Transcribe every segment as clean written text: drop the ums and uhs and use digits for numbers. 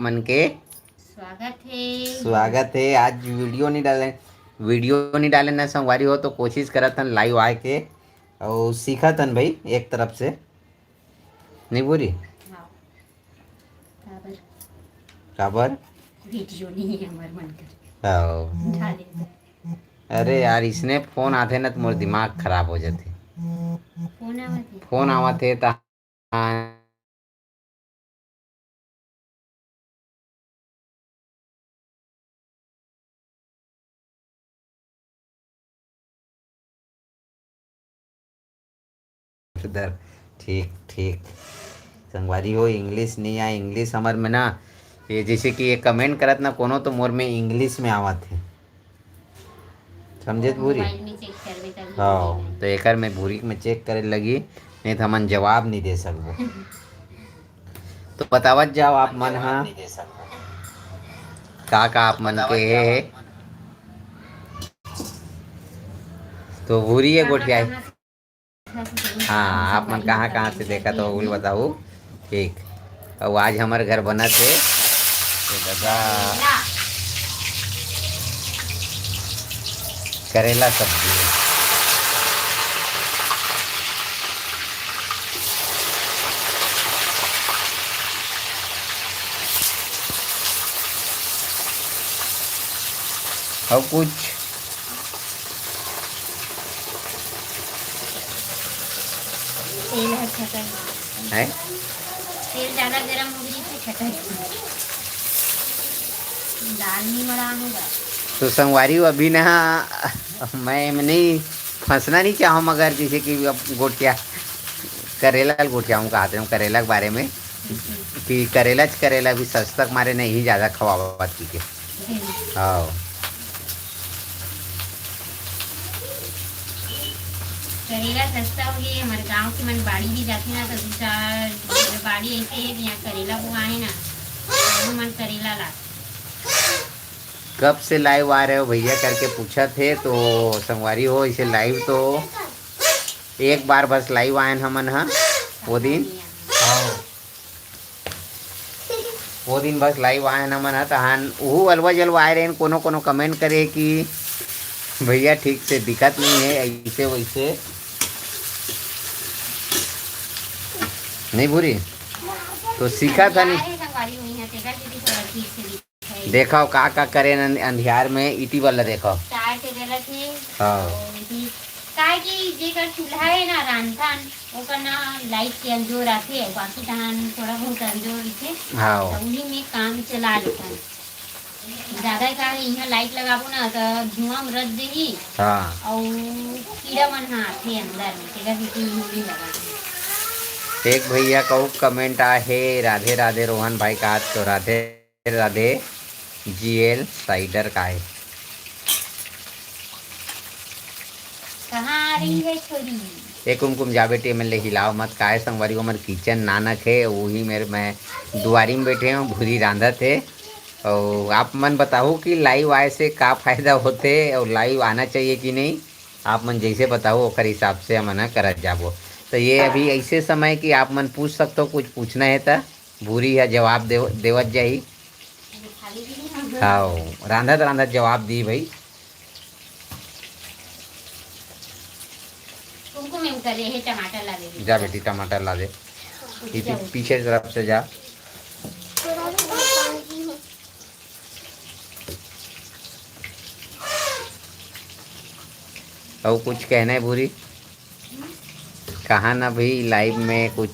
मन के स्वागत है। आज वीडियो नहीं डाले ना संगवारी हो तो कोशिश करत हन लाइव आए के और सीखत हन भाई एक तरफ से नहीं पूरी काबर वीडियो नहीं है हमारे मन कर हाँ। अरे यार इसने फोन आते ना तो मोर दिमाग खराब हो जाते। फोन आवत है ता उधर ठीक ठीक संगवारी हो इंग्लिश नहीं आए इंग्लिश हमार में ना ये जैसे कि ये कमेंट करत ना कोनो तो मोर में इंग्लिश में आवत है समझे भूरी। हाँ तो एक मैं भूरी में चेक करे लगी नहीं तो हमन जवाब नहीं दे सकबो। तो बतावत जाओ आप मन हाँ का आप मन के है तो भूरी है गोठिया। हाँ आप मन कहाँ कहाँ से देखा तो बोल बताओ ठीक। और आज हमारे घर बना थे तो दादा करेला सब्जी और कुछ तेल है तेल ज़्यादा गर्म हो गई तो छटा दाल नहीं बड़ा होगा तो संगवारी अभी ना मैं नहीं फंसना नहीं चाहूँ मगर जैसे कि अब गोटिया करेला गोटिया हूँ कहते हैं करेला के बारे में कि करेला भी सस्ता मारे नहीं ज़्यादा खवावा के हाँ करेला सस्ता हो गया हमारे गांव की मन बाड़ी भी जाती ना तो दूसरा बाड़ी ऐसे है कि यहाँ करेला बुआए ना तो मन करेला ला कब से लाइव आ रहे हो भैया करके पूछा थे तो संगवारी हो इसे लाइव तो एक बार बस लाइव आए हमन हाँ वो दिन बस लाइव आए हमन हाँ तहान वो अलवा जलवा आए रहे कोनो कोनो कमेंट करे कि भैया ठीक से दिक्कत नहीं है ऐसे वैसे नहीं बुरी तो सीखा था नहीं देखो का करे अंधियार में इटी वाला देखो हाँ काय की जेकर चूल्हा है ना रांधन ओकर ना लाइट के अंजोर आथे बाकी तहान थोड़ा बहुत अंजोर थे हाँ उन्हीं में काम चला लेता ज्यादा का यहाँ लाइट लगाबो ना तो धुआं रद देही हाँ और कीड़ा मन आथे अंदर में तेरा भी नहीं लगा एक भैया कहू कमेंट आहे राधे राधे रोहन भाई का तो राधे राधे जीएल साइडर का है कहाँ आ रही है छोरी एक कुमकुम जा बेटे में ले हिलाओ मत काहे संगवारी को मेरे किचन नानक है वही मेरे मैं दुआरी में बैठे हूँ भूरी रांधा थे और आप मन बताओ कि लाइव आए से का फायदा होते और लाइव आना चाहिए कि नहीं आप मन जैसे बताओ ओकर हिसाब से हम करत जाबो। तो ये अभी ऐसे समय कि आप मन पूछ सकते हो कुछ पूछना है तो भूरी है जवाब देवत जाही हाँ रांधत रांधत जवाब दी भाई टमाटर ला दे जा बेटी टमाटर ला दे पीछे तरफ से जा और कुछ कहना है भूरी कहा ना भाई लाइव में कुछ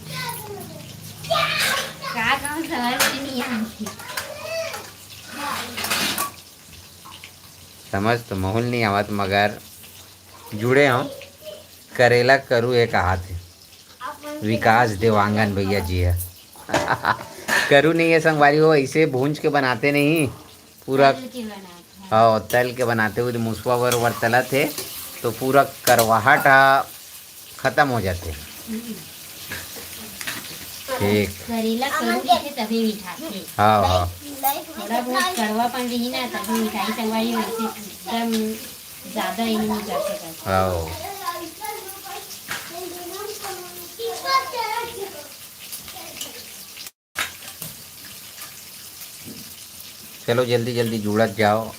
समझ तो माहौल नहीं आवत मगर जुड़े हम करेला करूँ एक हाथ विकास देवांगन भैया जी है करूँ नहीं है संगवारी हो ऐसे भूंज के बनाते नहीं पूरा हाँ तल के बनाते हुए मुसवा वर तला थे तो पूरा करवाहट खत्म हो जाते ठीक करेला करूँगी तभी मिठाई हाँ हाँ थोड़ा बहुत कड़वा पन रही ना तभी मिठाई संगवारी वैसे एकदम ज़्यादा ही नहीं कर सकता हाँ चलो जल्दी जल्दी जुड़त जाओ।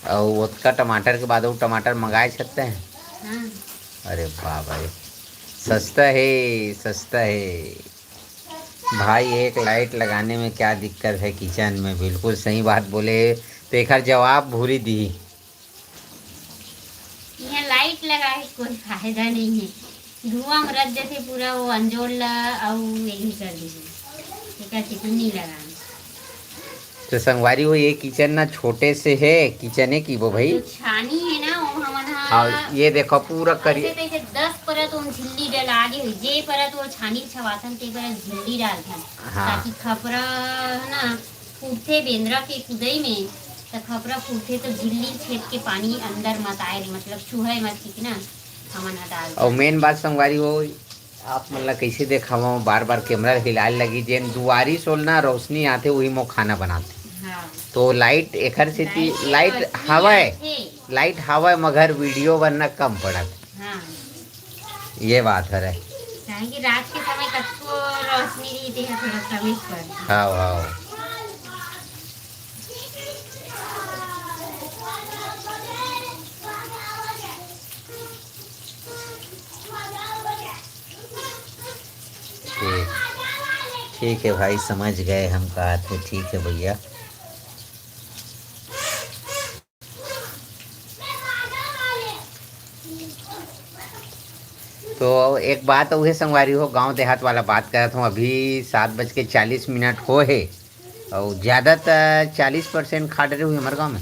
और उसका टमाटर के बाद वो टमाटर मंगाए सकते हैं। हाँ। अरे वाह भाई, सस्ता है, सस्ता है भाई। एक लाइट लगाने में क्या दिक्कत है किचन में, बिल्कुल सही बात बोले। तो एक जवाब भूरी दी। यहाँ लाइट लगा है कोई फायदा नहीं है, धुआं में रख देते पूरा वो अंजोल ला और यही कर दीजिए, एक चिकनी लगा। तो संगवारी हो, ये किचन ना छोटे से है किचन की वो भाई। जो छानी है ना वो हमन हाँ ये देखो पूरा करिए। ऐसे 10 परत वो झिल्ली डला दी, जे परत वो छानी छवासन ते परत झिल्ली डालथन। हाँ। ताकि खपरा ना फूटते बेंद्रा के कुदई में, तो खपरा फूटते तो झिल्ली छेद के पानी अंदर मत आए, मतलब चूहे मत ठीक ना हमन डाल। और मेन बात संगवारी हो, आप मतलब कैसे देखावा, बार बार कैमरा हिलाए लगी, जेन दुआरी सोलना रोशनी आते वही मो खाना बनाते। हाँ। तो लाइट एकर से लाइट हवा है, लाइट हवा है, मगर वीडियो बनना कम पड़त। हाँ। ये बात है। कि रात के समय कच्चो रोशनी रहती है, थोड़ा कमी पर। हाँ हाँ। ठीक, ठीक है भाई, समझ गए हम कहा थे। ठीक है भैया। तो एक बात वही संगवारी हो, गांव देहात वाला बात कर रहा हूँ। अभी 7:40 हो है, और ज़्यादातर 40% खाद रहे हुए हमारे गाँव में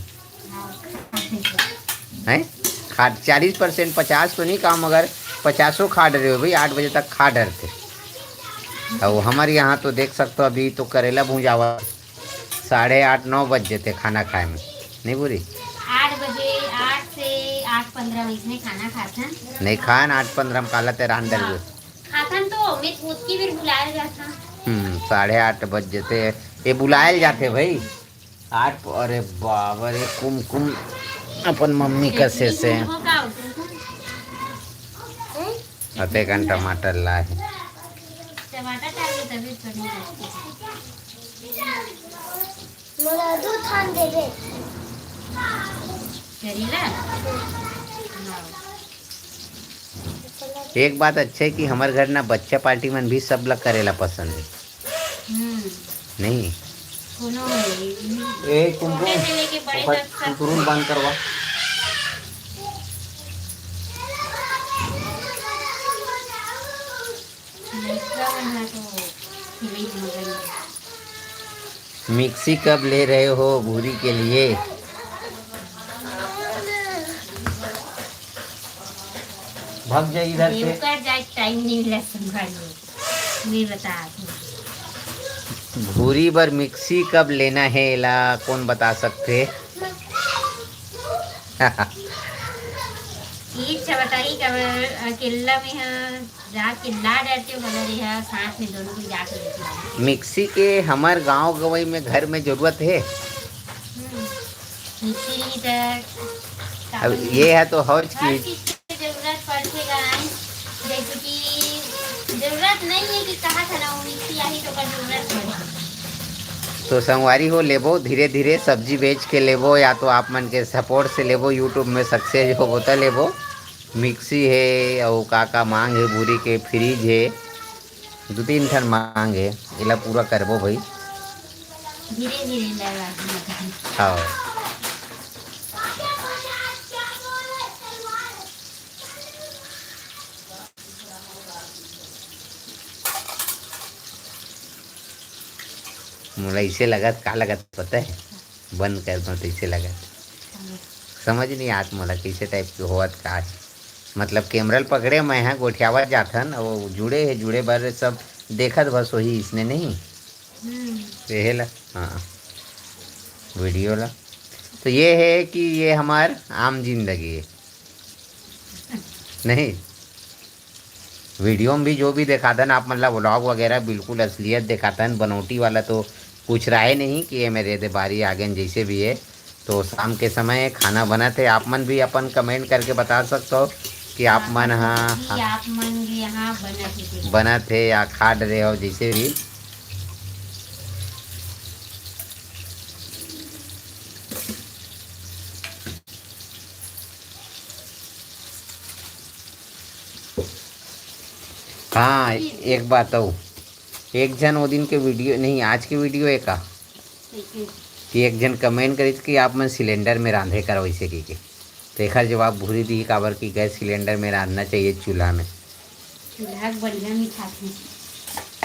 हैं। खाद 40%, 50 तो नहीं काम, मगर 50 खाद रहे हो भाई। 8 बजे तक खा डरते। और हमारे यहाँ तो देख सकते हो, अभी तो करेला भूंजावा 8:30 9 बज जाते खाना खाए में, नहीं बुरी। 8 बजे, 8 से 8:15 में खाना खाथन। नहीं खान 8:15 में काला तेरा अंदर हाँ। खाथन तो मैं उसकी भी बुलाया जाता। 8:30 बज जाते, ये बुलाए जाते भाई 8। अरे बाबा रे, कुम अपन मम्मी कसे से आधे घंटा टमाटर लाए। टमाटर डाल के तभी करनी है। मला दूध थान दे दे। करेला। एक बात अच्छा है कि हमारे घर ना बच्चा पार्टी में भी सब लोग करेला पसंद है। नहीं कोनो ए कुमकुम छोटे से लेके बड़े तक सब। कुमकुम बंद करवा। लड़का बना तो खिलाई मगर। मिक्सी कब ले रहे हो भूरी के लिए? भाग जाए इधर से। देवकर जाए टाइम नहीं मिला संभालिए, मैं बता दूं। भूरी बर मिक्सी कब लेना है ला कौन बता सकते? ये बताइए कब अकेला में है जाके ला डरते हो बना रही है, साथ में दोनों को जाके लेते। मिक्सी के हमारे गांव गवई में घर में जरूरत है। मिक्सी नहीं तो अब ये है तो हौज हर की चीज की जरूरत पड़ेगा। जैसे कि जरूरत नहीं है कि कहा था ना वो मिक्सी आई तो कर जरूरत पड़ेगी। तो संगवारी हो लेबो, धीरे धीरे सब्जी बेच के लेबो, या तो आप मन के सपोर्ट से लेबो, यूट्यूब में सक्सेस हो तो लेबो। मिक्सी है और का मांग है, भूरी के फ्रिज है, 2-3 ठन मांग है, इला पूरा करबो भाई। धीरे धीरे लगा। हाँ मुला इसे लगत का लगत पता है, बंद कर दो तो इसे लगत समझ नहीं आत मोला कैसे टाइप के होवत का है। मतलब कैमरा पकड़े मैं यहाँ गोठियावत जाथन और जुड़े है, जुड़े बार सब देखत बस वही, इसने नहीं ये ला। हाँ वीडियो ला। तो ये है कि ये हमार आम जिंदगी है नहीं। वीडियो में भी जो भी दिखाता ना आप, मतलब व्लॉग वगैरह बिल्कुल असलियत दिखाता है। बनौटी वाला तो कुछ रहा नहीं कि ये मेरे दे बारी आगे जैसे भी है। तो शाम के समय खाना बना थे। आप मन भी अपन कमेंट करके बता सकते हो कि आप मन कि आप मन भी यहाँ बना थे या खा रहे हो जैसे भी। हाँ एक बात हो, एक जन वो दिन के वीडियो नहीं आज के वीडियो है का कि एक जन कमेंट करी कि आप मन सिलेंडर में रांधे कर वैसे की के, तो एक जवाब भूरी दी काबर की गैस सिलेंडर में रांधना चाहिए चूल्हा में।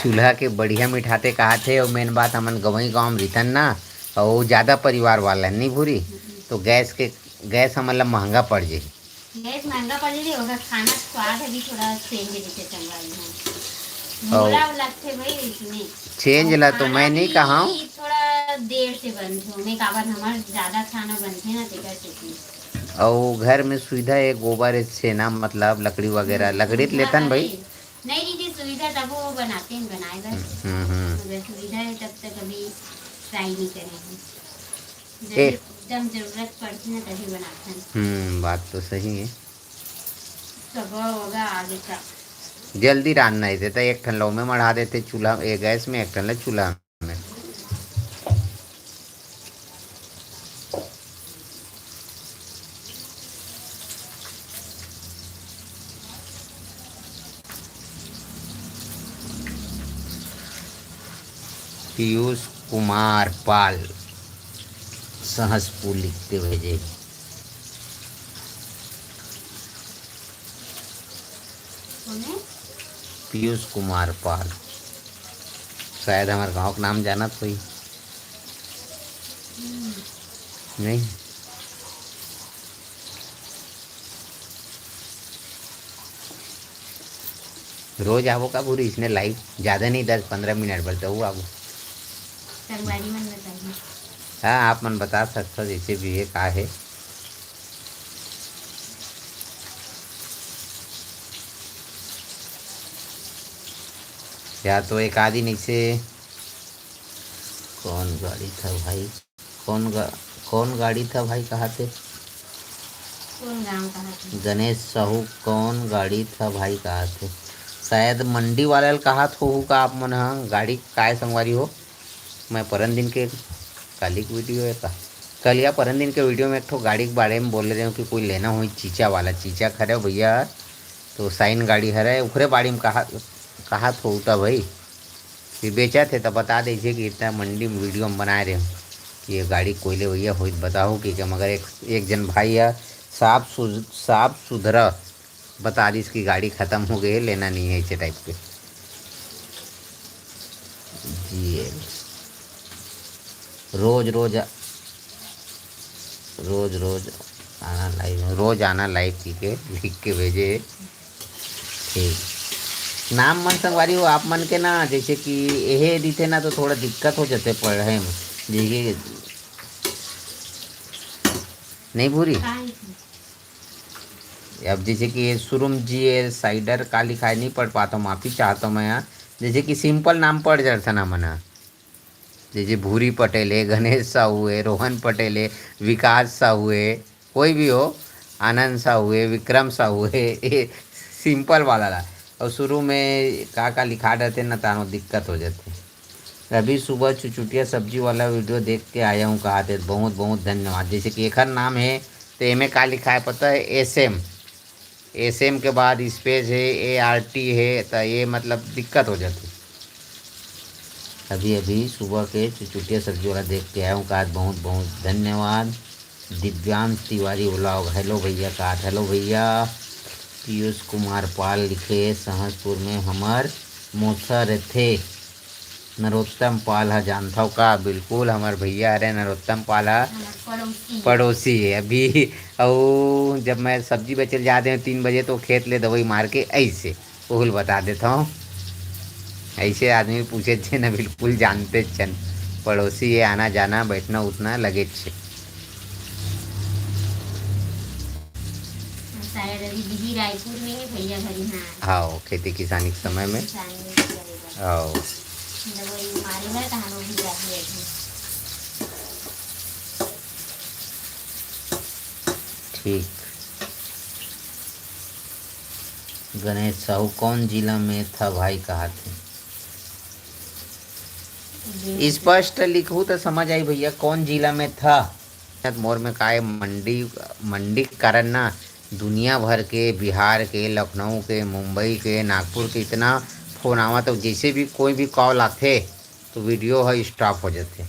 चूल्हा के बढ़िया मिठाते कहा थे। और मेन बात हमन गवई गाँव में रितन ना और ज़्यादा परिवार वाला नहीं भूरी, तो गैस हमन ला महंगा पड़ जाए। गैस महंगा पड़ जाए होगा, खाना स्वाद अभी थोड़ा चेंज दिखे चंगाई लगते भाई इसमें चेंज ला तो मैं नहीं कहा हूँ, थोड़ा देर से बनते मैं काबर हमार ज्यादा खाना बनते ना तेकर से। और घर में सुविधा है गोबर से ना मतलब लकड़ी वगैरह लकड़ी लेतन भाई नहीं दीदी सुविधा तब वो बनाते हैं बनाएगा। अगर सुविधा है तब तक अभी ट्राई नहीं करेंगे, एकदम जरूरत पड़ती है तभी बनाते हैं। बात तो सही है। सुबह होगा आगे का जल्दी रांधना ही देता, एक ठन लौ में मढ़ा देते चूल्हा गैस में, एक ठन चूल्हा में। पीयूष कुमार पाल सहसपुर लिखते भेजे। पीयूष कुमार पाल शायद हमारे गांव का नाम जाना कोई नहीं। रोज आवो का पूरी इसने लाइव ज़्यादा नहीं 10-15 मिनट बोलते हो आवो। हाँ आप मन बता सकते हो जैसे भी है का है। या तो एक आदि नहीं से कौन गाड़ी था भाई, कौन गाड़ी था भाई कहाँ थे, कौन गाँव कहाँ थे? गणेश साहू कौन गाड़ी था भाई कहाँ थे, शायद मंडी वाले कहा हो का आप मन। हाँ गाड़ी काय संगवारी हो, मैं परन दिन के कल की वीडियो है का कल या परन दिन के वीडियो में एक ठो गाड़ी के बारे में बोल रहे हो कि कोई लेना हुई चीचा वाला चीचा खड़े हो भैया, तो साइन गाड़ी हरे उखरे बाड़ी में कहा था भाई फिर बेचा थे तो बता दीजिए कि इतना मंडी में वीडियो हम बना रहे हो कि ये गाड़ी कोयले भैया हो बताओ कि मगर एक जन भाई है साफ सुथरा बता दी इसकी गाड़ी ख़त्म हो गई है लेना नहीं है ऐसे टाइप के। जी रोज आना लाइव की के लिख के भेजे। ठीक नाम मन संगवारी हो आप मन के ना, जैसे कि यह दिखे ना तो थोड़ा दिक्कत हो जाते पढ़े में देखिए नहीं भूरी। अब जैसे कि सुरुम जी है साइडर का लिखाई नहीं पढ़ पाता हूँ, माफ़ी चाहता हूँ मैं यहाँ। जैसे कि सिंपल नाम पढ़ जाता ना मना, जैसे भूरी पटेल है, गणेश साहू है, रोहन पटेल है, विकास साहू है, कोई भी हो, आनंद साहू है, विक्रम साहू है, ये सिंपल वाला ला। और शुरू में का लिखा रहते ना तानो दिक्कत हो जाती। अभी सुबह चुचुटिया सब्जी वाला वीडियो देख के आया हूँ, कहा थे बहुत बहुत धन्यवाद। जैसे कि एक नाम है तो एम का लिखा है पता है एस एम के बाद स्पेस है ART है, तो ये मतलब दिक्कत हो जाती। अभी सुबह के चुचुटिया सब्जी वाला देख के आया हूँ, कहा बहुत बहुत धन्यवाद। दिव्यांश तिवारी ब्लॉग हेलो भैया, कहा हेलो भैया। पीयूष कुमार पाल लिखे सहसपुर में हमार मोसा रहते नरोत्तम पाल है जानता हूँ का, बिल्कुल हमारे भैया अरे नरोत्तम पाल है पड़ोसी है। अभी और जब मैं सब्जी बेचल जाते हैं 3 बजे तो खेत ले दवाई मार के ऐसे ओहुल बता देता हूँ। ऐसे आदमी पूछे थे ना बिल्कुल जानते चन पड़ोसी है, आना जाना बैठना उठना लगे छे। अभी रायपुर में है भैया घर। हाँ खेती किसानी के समय में हाँ ठीक। गणेश साहू कौन जिला में था भाई, कहा थे? स्पष्ट लिखूँ तो समझ आई भैया, कौन जिला में था। मोर में का है, मंडी मंडी के कारण ना दुनिया भर के, बिहार के, लखनऊ के, मुंबई के, नागपुर के इतना फोन आवा, तो जैसे भी कोई भी कॉल आते तो वीडियो है स्टॉप हो जाते।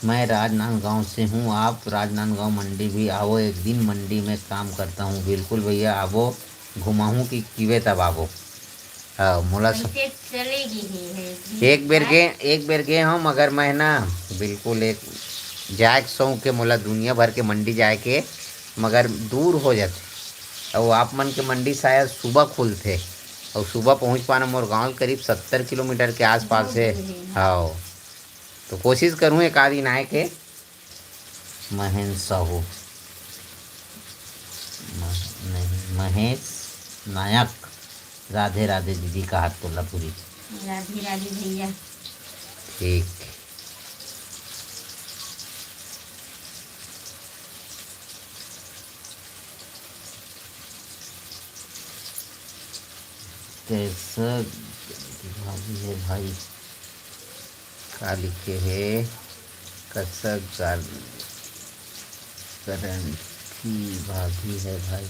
मैं राजनांदगांव से हूँ, आप राजनांदगांव मंडी भी आओ, एक दिन मंडी में काम करता हूँ। बिल्कुल भैया आवो, घुमाऊँ कि किवे तब आवो। हाँ मोला चलेगी ही एक बेर गे हम, मगर मैं ना बिल्कुल एक जाए सौ के मोला दुनिया भर के मंडी जाए के, मगर दूर हो जाते। और आप मन के मंडी शायद सुबह खुलते, और सुबह पहुंच पाना मोर गांव करीब 70 किलोमीटर के आसपास है। हाँ तो कोशिश करूँ एक आध दिन आए के। महेश साहू नहीं, महेश नायक। राधे राधे दीदी का हाथ तोला पूरी। राधे राधे भैया। ठीक। कैसा भाभी है भाई, का लिखे है? कसक करन की भाभी है भाई।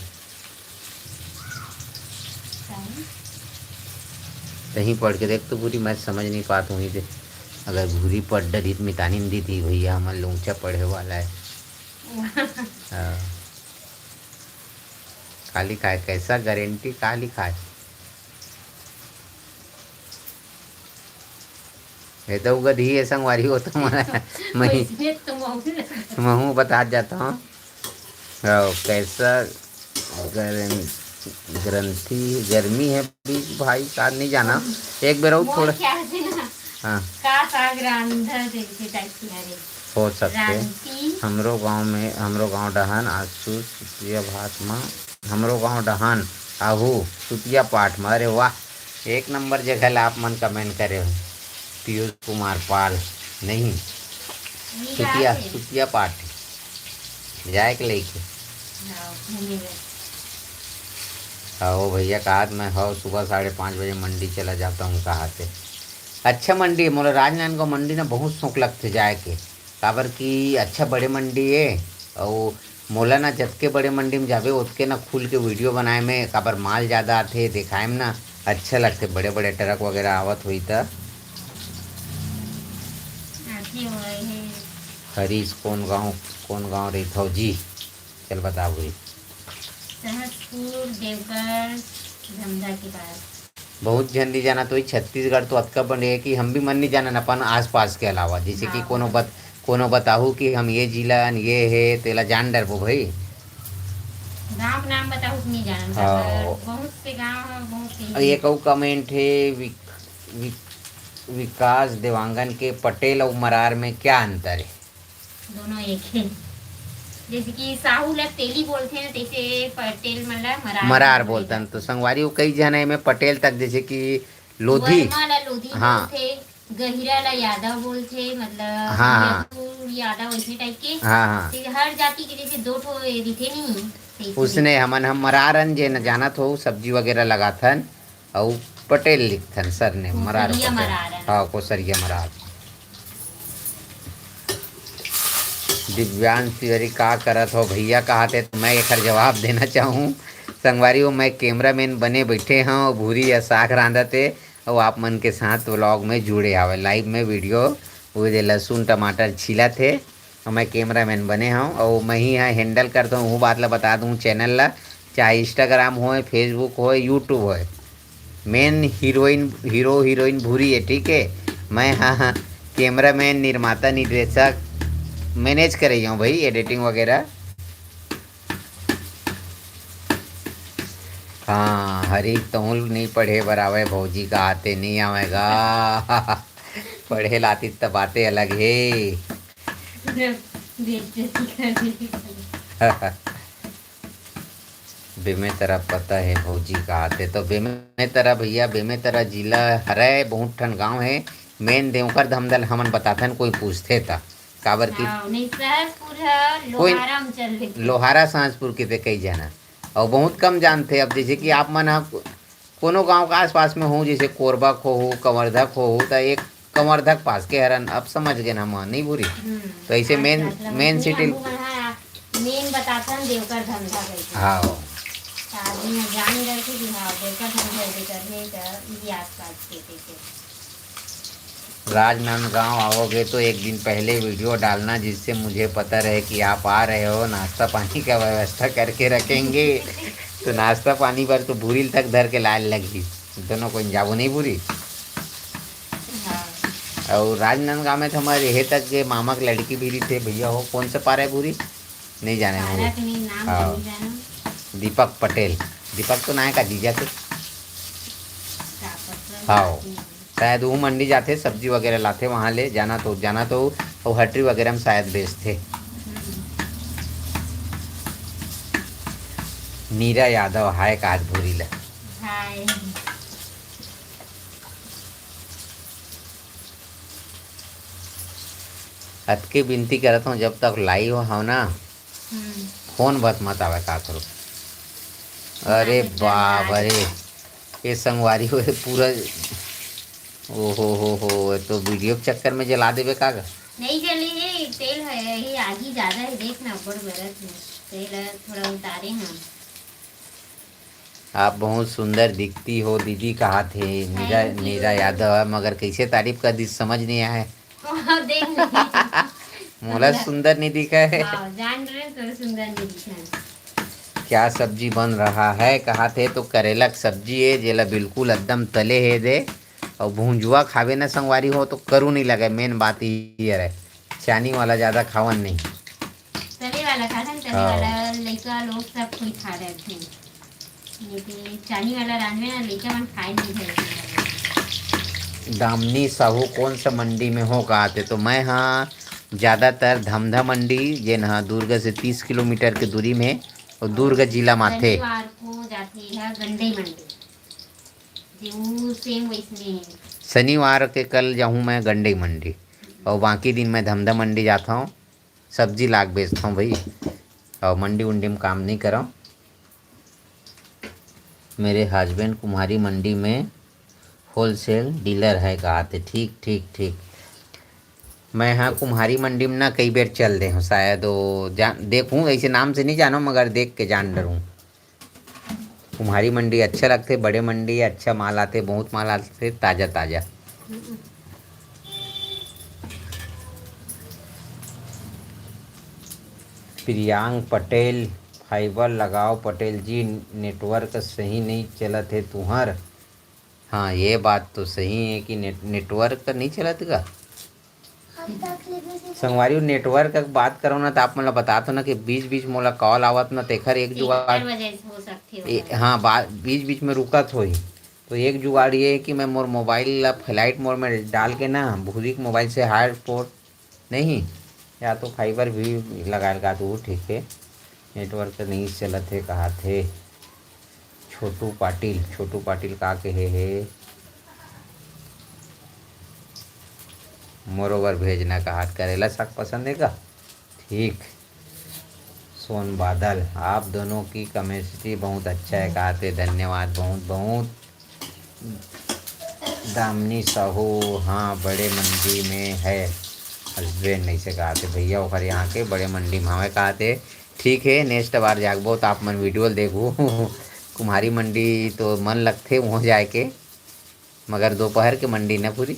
कहीं पढ़ के देख तो पूरी, मैं समझ नहीं पाता हूँ इधर। अगर भूरी पढ़ डरी तो मितानी दी थी भैया, हमारे लूचा पढ़े वाला है। हाँ का लिखा है? कैसा गारंटी का लिखा है? ये तो गधी है संगवारी हो तो मैं बता जाता हूँ। कैसा ग्रंथि गर्मी है बीच भाई का नहीं जाना, एक बार और थोड़ा। हाँ हो सकते। हमरो गांव डहान आसू सुतिया भात में, हमरो गांव डहान आहू सुतिया पाठ में। अरे वाह, एक नंबर जगह आप मन कमेंट करे हो। पीयूष कुमार पाल नहीं, सुतिया पाठ जाए के लेके आओ भैया। कहा मैं हो सुबह 5:30 बजे मंडी चला जाता हूँ। कहा से अच्छा मंडी है मोला, राजनांदगांव मंडी ना बहुत शौक लगते जाए के, काबर की अच्छा बड़े मंडी है। और मोला ना जतके बड़े मंडी में जाबे उतके ना खुल के वीडियो बनाए में, काबर माल ज़्यादा आते दिखाए में ना अच्छा लगते। बड़े बड़े ट्रक वगैरह आवत हुई था। हरीश कौन गांव रही था जी? चल बता हुई। सहसपुर देवगढ़ धमधा के पास। बहुत जल्दी जाना तो छत्तीसगढ़ तो अतका बड़े है कि हम भी मन नहीं जाना अपन आस पास के अलावा। जैसे कि कोनो बताहू कि हम ये जिला ये है तेला जान डर वो भाई गांव नाम बताहू नहीं जाना। हाँ बहुत से गांव है, बहुत से। एक और कमेंट है विकास देवांगन के, पटेल और मरार में क्या अंतर है? दोनों एक है। जैसे कि साहू ला तेली बोलते हैं, तैसे पटेल मतलब मरार बोलते हैं। तो संगवारी वो कई जन है में पटेल तक, जैसे कि लोधी, लोधी हाँ बोलते, गहिरा ला यादव बोलते, मतलब हाँ यादव वैसे टाइप के। हाँ हर जाति के जैसे दो ठो दिखे नहीं। उसने हम मरारन जे न जानत हो सब्जी वगैरह लगाथन, और पटेल लिखथन सर ने मरार। हाँ कोसरिया मरार। दिव्यांश तिवारी का करत हो भैया? कहा थे तो मैं एक जवाब देना चाहूँ संगवारी हो। मैं कैमरामैन बने बैठे हैं और भूरी या साग रांधते, और आप मन के साथ व्लॉग में जुड़े आवे लाइव में वीडियो। वो जो लहसुन टमाटर छीला थे, और मैं कैमरामैन बने हूँ, और मैं ही यहाँ हैंडल करता हूँ। वो बात ला बता दूँ, चैनल ला चाहे इंस्टाग्राम हो, फेसबुक हो, यूट्यूब हो, मेन हीरोइन भूरी है। ठीक है, मैं हाँ कैमरामैन, निर्माता, निर्देशक मैनेज कर रही हूँ भाई, एडिटिंग वगैरह। हाँ हरी तोल नहीं पढ़े बराबर भौजी का आते नहीं आवेगा। पढ़े लाती तब आते अलग है। बेमे तरह पता है भौजी का आते तो बेमे तरह भैया, बेमे तरह जिला हरे बहुत ठन गांव है। मेन देवकर धमदल हमन बताथन कोई पूछते था काबर की हाँ, नहीं सहसपुर है, कोई लोहारा में चल रही। लोहारा सांसपुर के थे कई जाना और बहुत कम जानते। अब जैसे कि आप मन ह कोनो गांव का आसपास में हो, जैसे कोरबा खो हो, कंवरधक हो तो एक कंवरधक पास के हरन, अब समझ गए ना मां नहीं बुरी। तो ऐसे मेन मेन सिटी मेन बताते हैं देवकर धंधा कैसे। हाँ आदमी जान गए थे कि हाँ देवकर धंधा ऐसे करने का ये आसपास के थे। राजनांदगांव आओगे तो एक दिन पहले वीडियो डालना जिससे मुझे पता रहे कि आप आ रहे हो। नाश्ता पानी का व्यवस्था करके रखेंगे तो नाश्ता पानी पर तो भूरी तक धर के लाल लगी, दोनों को जाबो नहीं बुरी। हाँ। और राजनांदगांव में तो हमारे रहे तक के मामा की लड़की भी थे भैया हो, कौन सा पारा है बुरी नहीं जाने पारा के नहीं नाम हाँ नहीं जाना। दीपक पटेल, दीपक तो ना है का जीजा के। कापड़ हाँ शायद वो मंडी जाते सब्जी वगैरह लाते, वहाँ ले जाना तो और हटरी वगैरह में शायद बेचते। नीरा यादव हाय का आज भूरी ला हाय। अतके विनती करत हूँ जब तक लाई हो ना फोन बत मत आवे का करो। अरे बाप अरे ये संगवारी हो पूरा ओ तो वीडियो के चक्कर में जला देवे का नहीं जली है, तेल है ये आगी ज्यादा है, देखना बड़ बरस है तेल है, थोड़ा उतारे हैं। आप बहुत सुंदर दिखती हो दीदी, कहा थे नीरा नीरा यादव, मगर कैसे तारीफ कर दी समझ नहीं आया है। देख मोला सुंदर नहीं दिखा है। हाँ, जान रहे तो सुंदर नहीं दिखा। क्या सब्जी बन रहा है कहा थे तो करेला की सब्जी है जेला बिल्कुल एकदम तले है दे और भूंजुआ खावे ना संगवारी हो तो करू नहीं लगे। मेन बात ये है चानी वाला ज़्यादा खावन नहीं, तले वाला खाता है, तले वाला लड़का लोग सब कोई खा रहे थे, लेकिन चानी वाला रांधवे ना लड़का मन खाए नहीं थे। दामनी साहू कौन सा मंडी में हो कहा थे तो मैं हाँ ज़्यादातर धमधा मंडी जे ना दुर्ग से 30 किलोमीटर की दूरी में और दुर्ग जिला माथे। शनिवार को जाती है गंडई मंडी, जो सेम वैसने है। शनिवार के कल जाऊँ मैं गंडई मंडी और बाकी दिन मैं धमधा मंडी जाता हूँ, सब्जी लाग बेचता हूँ भाई, और मंडी उंडी में काम नहीं कर रहा हूँ। मेरे हस्बैंड कुम्हारी मंडी में होलसेल डीलर है कहा थे। ठीक ठीक ठीक, मैं हाँ कुम्हारी मंडी में ना कई बार चल दे हूँ शायद वो जान देखूँ, ऐसे नाम से नहीं जानो मगर देख के जान डरूँ। कुम्हारी मंडी अच्छा लगते, बड़े मंडी अच्छा माल आते, बहुत माल आते ताज़ा ताज़ा। प्रियांक पटेल फाइबर लगाओ पटेल जी, नेटवर्क सही नहीं चलत है तुम्हार। हाँ ये बात तो सही है कि नेटवर्क नहीं चलत का संगवारी। नेटवर्क का बात करो ना तो आप मतलब बता दो ना कि बीच बीच मोला कॉल आवत ना तेखर एक जुगाड़ हो सकती है। हाँ बात बीच बीच में रुकत हो तो एक जुगाड़ ये है कि मैं मोर मोबाइल फ्लाइट मोड में डाल के ना भूरी के मोबाइल से हॉटस्पॉट नहीं या तो फाइबर भी लगाएगा तो वो ठीक है। नेटवर्क नहीं चलत है कहा थे छोटू पाटिल का के है मोरोवर भेजना का हाथ करेला साग पसंद है का ठीक। सोन बादल आप दोनों की केमिस्ट्री बहुत अच्छा है कहा थे, धन्यवाद बहुत बहुत। दामनी साहू हाँ बड़े मंडी में है हस्बैंड नहीं से कहा थे भैया ओखर यहाँ के बड़े मंडी में हमें कहा थे। ठीक है नेक्स्ट बार जागबो तो आप मन वीडियो देखो कुम्हारी मंडी तो मन लगते वहाँ जाए के, मगर दोपहर के मंडी न पूरी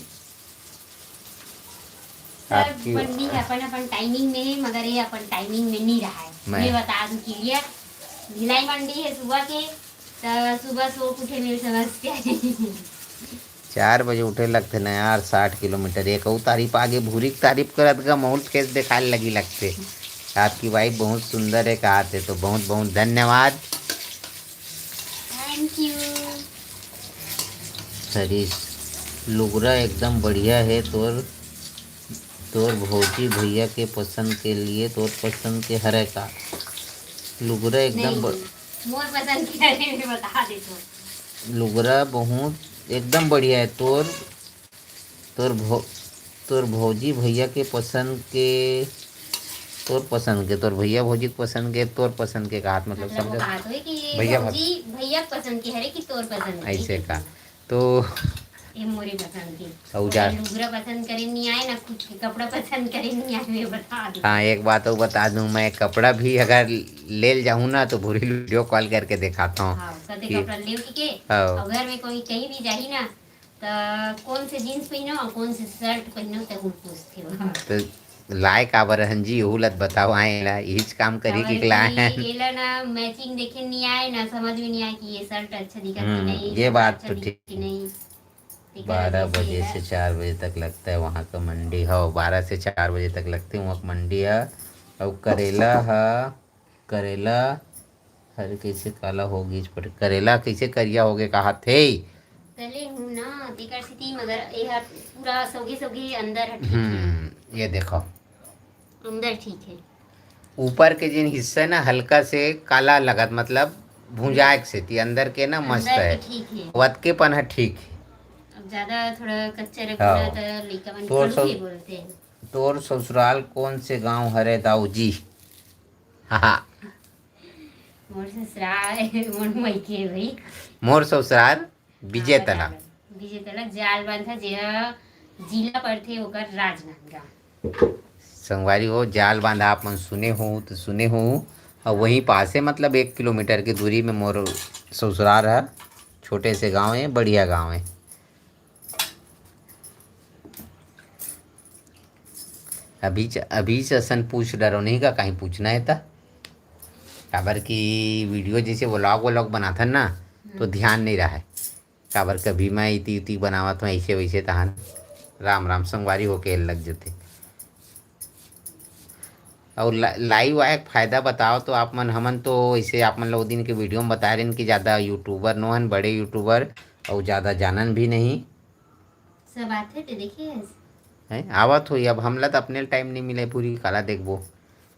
सर मंडी है अपन टाइमिंग में है, मगर ये अपन टाइमिंग में नहीं रहा है। ये बता दूं क्लियर, भिलाई मंडी है सुबह के तो सुबह सो उठे मेरी समस्या 4 बजे उठे लगते ना यार 60 किलोमीटर एक तारीफ आगे भूरी की तारीफ करत का माहौल केस दिखाने लगी लगते। आपकी वाइफ बहुत सुंदर है कहा थे तो बहुत बहुत धन्यवाद। Thank you. सरीस लुगरा एकदम बढ़िया है तोर भौजी भैया के पसंद के लिए तोर पसंद के हरे का लुगरा एकदम मोर पसंद के हरे में बता दे तो लुगरा बहुत एकदम बढ़िया है तोर तोर भौजी भैया के पसंद के, तोर भैया भौजी के पसंद के, तोर पसंद के कहा मतलब मतलब वो समझ बात हुई कि ये भैया भौजी भैया पसंद की है कि तोर पसंद की ऐसे का तो ये मोरी पसंद की और जा लुगरा पसंद करे नहीं आए ना कुछ कपड़ा पसंद करे नहीं आए मैं बता दूं। हाँ एक बात और बता दूं, मैं कपड़ा भी अगर ले जाऊँ ना तो पूरी वीडियो कॉल करके दिखाता हूँ हाँ कदे कि कपड़ा ले के हाँ और घर में कोई कहीं भी जाही ना तो कौन से जीन्स पहनो और कौन से शर्ट पहनो तो वो पूछते हो तो लाए काबर हन जी यहू लत बताओ आए ला यहीच काम करी खबर कि लाए हैं। कि एला ना मैचिंग देखे नहीं आए ना समझ में नहीं आए कि ये शर्ट अच्छा दिखा कि नहीं ये कपड़ा बात अच्छा तो दिखा ठीक। कि नहीं। ठीक है 12 जैसे बजे एला से 4 बजे तक लगता है वहाँ का मंडी है, 12 से 4 बजे तक लगती है वहाँ का मंडी है। और करेला है, करेला हर कैसे काला होगी इस पर करेला कैसे करिया होगे कहा थे। तले हूँ ना तेकर सिटी मगर ये हर पूरा सौगे सौगे अंदर है ठीक है ये देखो अंदर ठीक है ऊपर के जिन हिस्सा ना हल्का से काला लगत मतलब भुंजाए से थी, अंदर के ना मस्त अंदर है, के ठीक है वत के पन है ठीक है। अब ज्यादा थोड़ा कच्चा रखना हाँ तो लइका मन तोर खड़ू सो ही बोलते हैं। तोर ससुराल कौन से गांव हरे दाऊ जी। हाँ मोर ससुराल मोर मायके है भाई। मोर ससुराल हाँ, विजय बता तला। दो। विजय तला जाल बांधा जेहा जिला पड़थे ओकर राजनांदगांव। संगवारी हो जाल बांधा आप मन सुने हो तो सुने हो, और वहीं पास है मतलब 1 किलोमीटर की दूरी में मोर ससुराल है। छोटे से गांव है, बढ़िया गांव है। अभी से असन पूछ डरो नहीं का कहीं पूछना है था काबर की वीडियो जैसे व्लॉग व्लॉग बनाता ना तो ध्यान नहीं रहा है काबर कभी मैं इति उति बनावत हूँ ऐसे वैसे तहन राम राम संगवारी होके लग जाते। और लाइव आए फायदा बताओ तो आप मन हमन तो ऐसे आप मन लोग दिन के वीडियो में बता रहे हैं कि ज़्यादा यूट्यूबर नो हन बड़े यूट्यूबर और ज़्यादा जानन भी नहीं सब आते थे देखिए है आवत हुई। अब हमला तो अपने टाइम नहीं मिले पूरी काला देखबो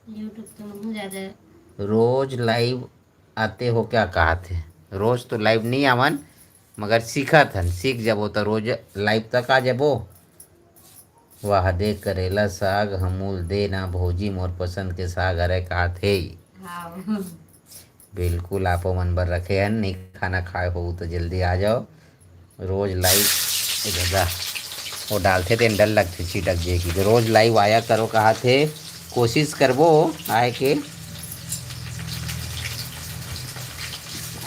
यूट्यूब तो बहुत ज्यादा रोज लाइव आते हो क्या कहा थे। रोज तो लाइव नहीं आवन मगर सीखत हन, सीख जबो तो रोज लाइव तक आ जबो। वाह दे करेला साग हमूल दे ना भौजी मोर पसंद के साग अरे कहा थे। हाँ बिल्कुल आप मन बर रखे हैं, नहीं खाना खाए हो तो जल्दी आ जाओ। रोज लाइव दादा वो डालते थे डर लगते छिटक जे की रोज लाइव आया करो कहा थे, कोशिश करबो आए के।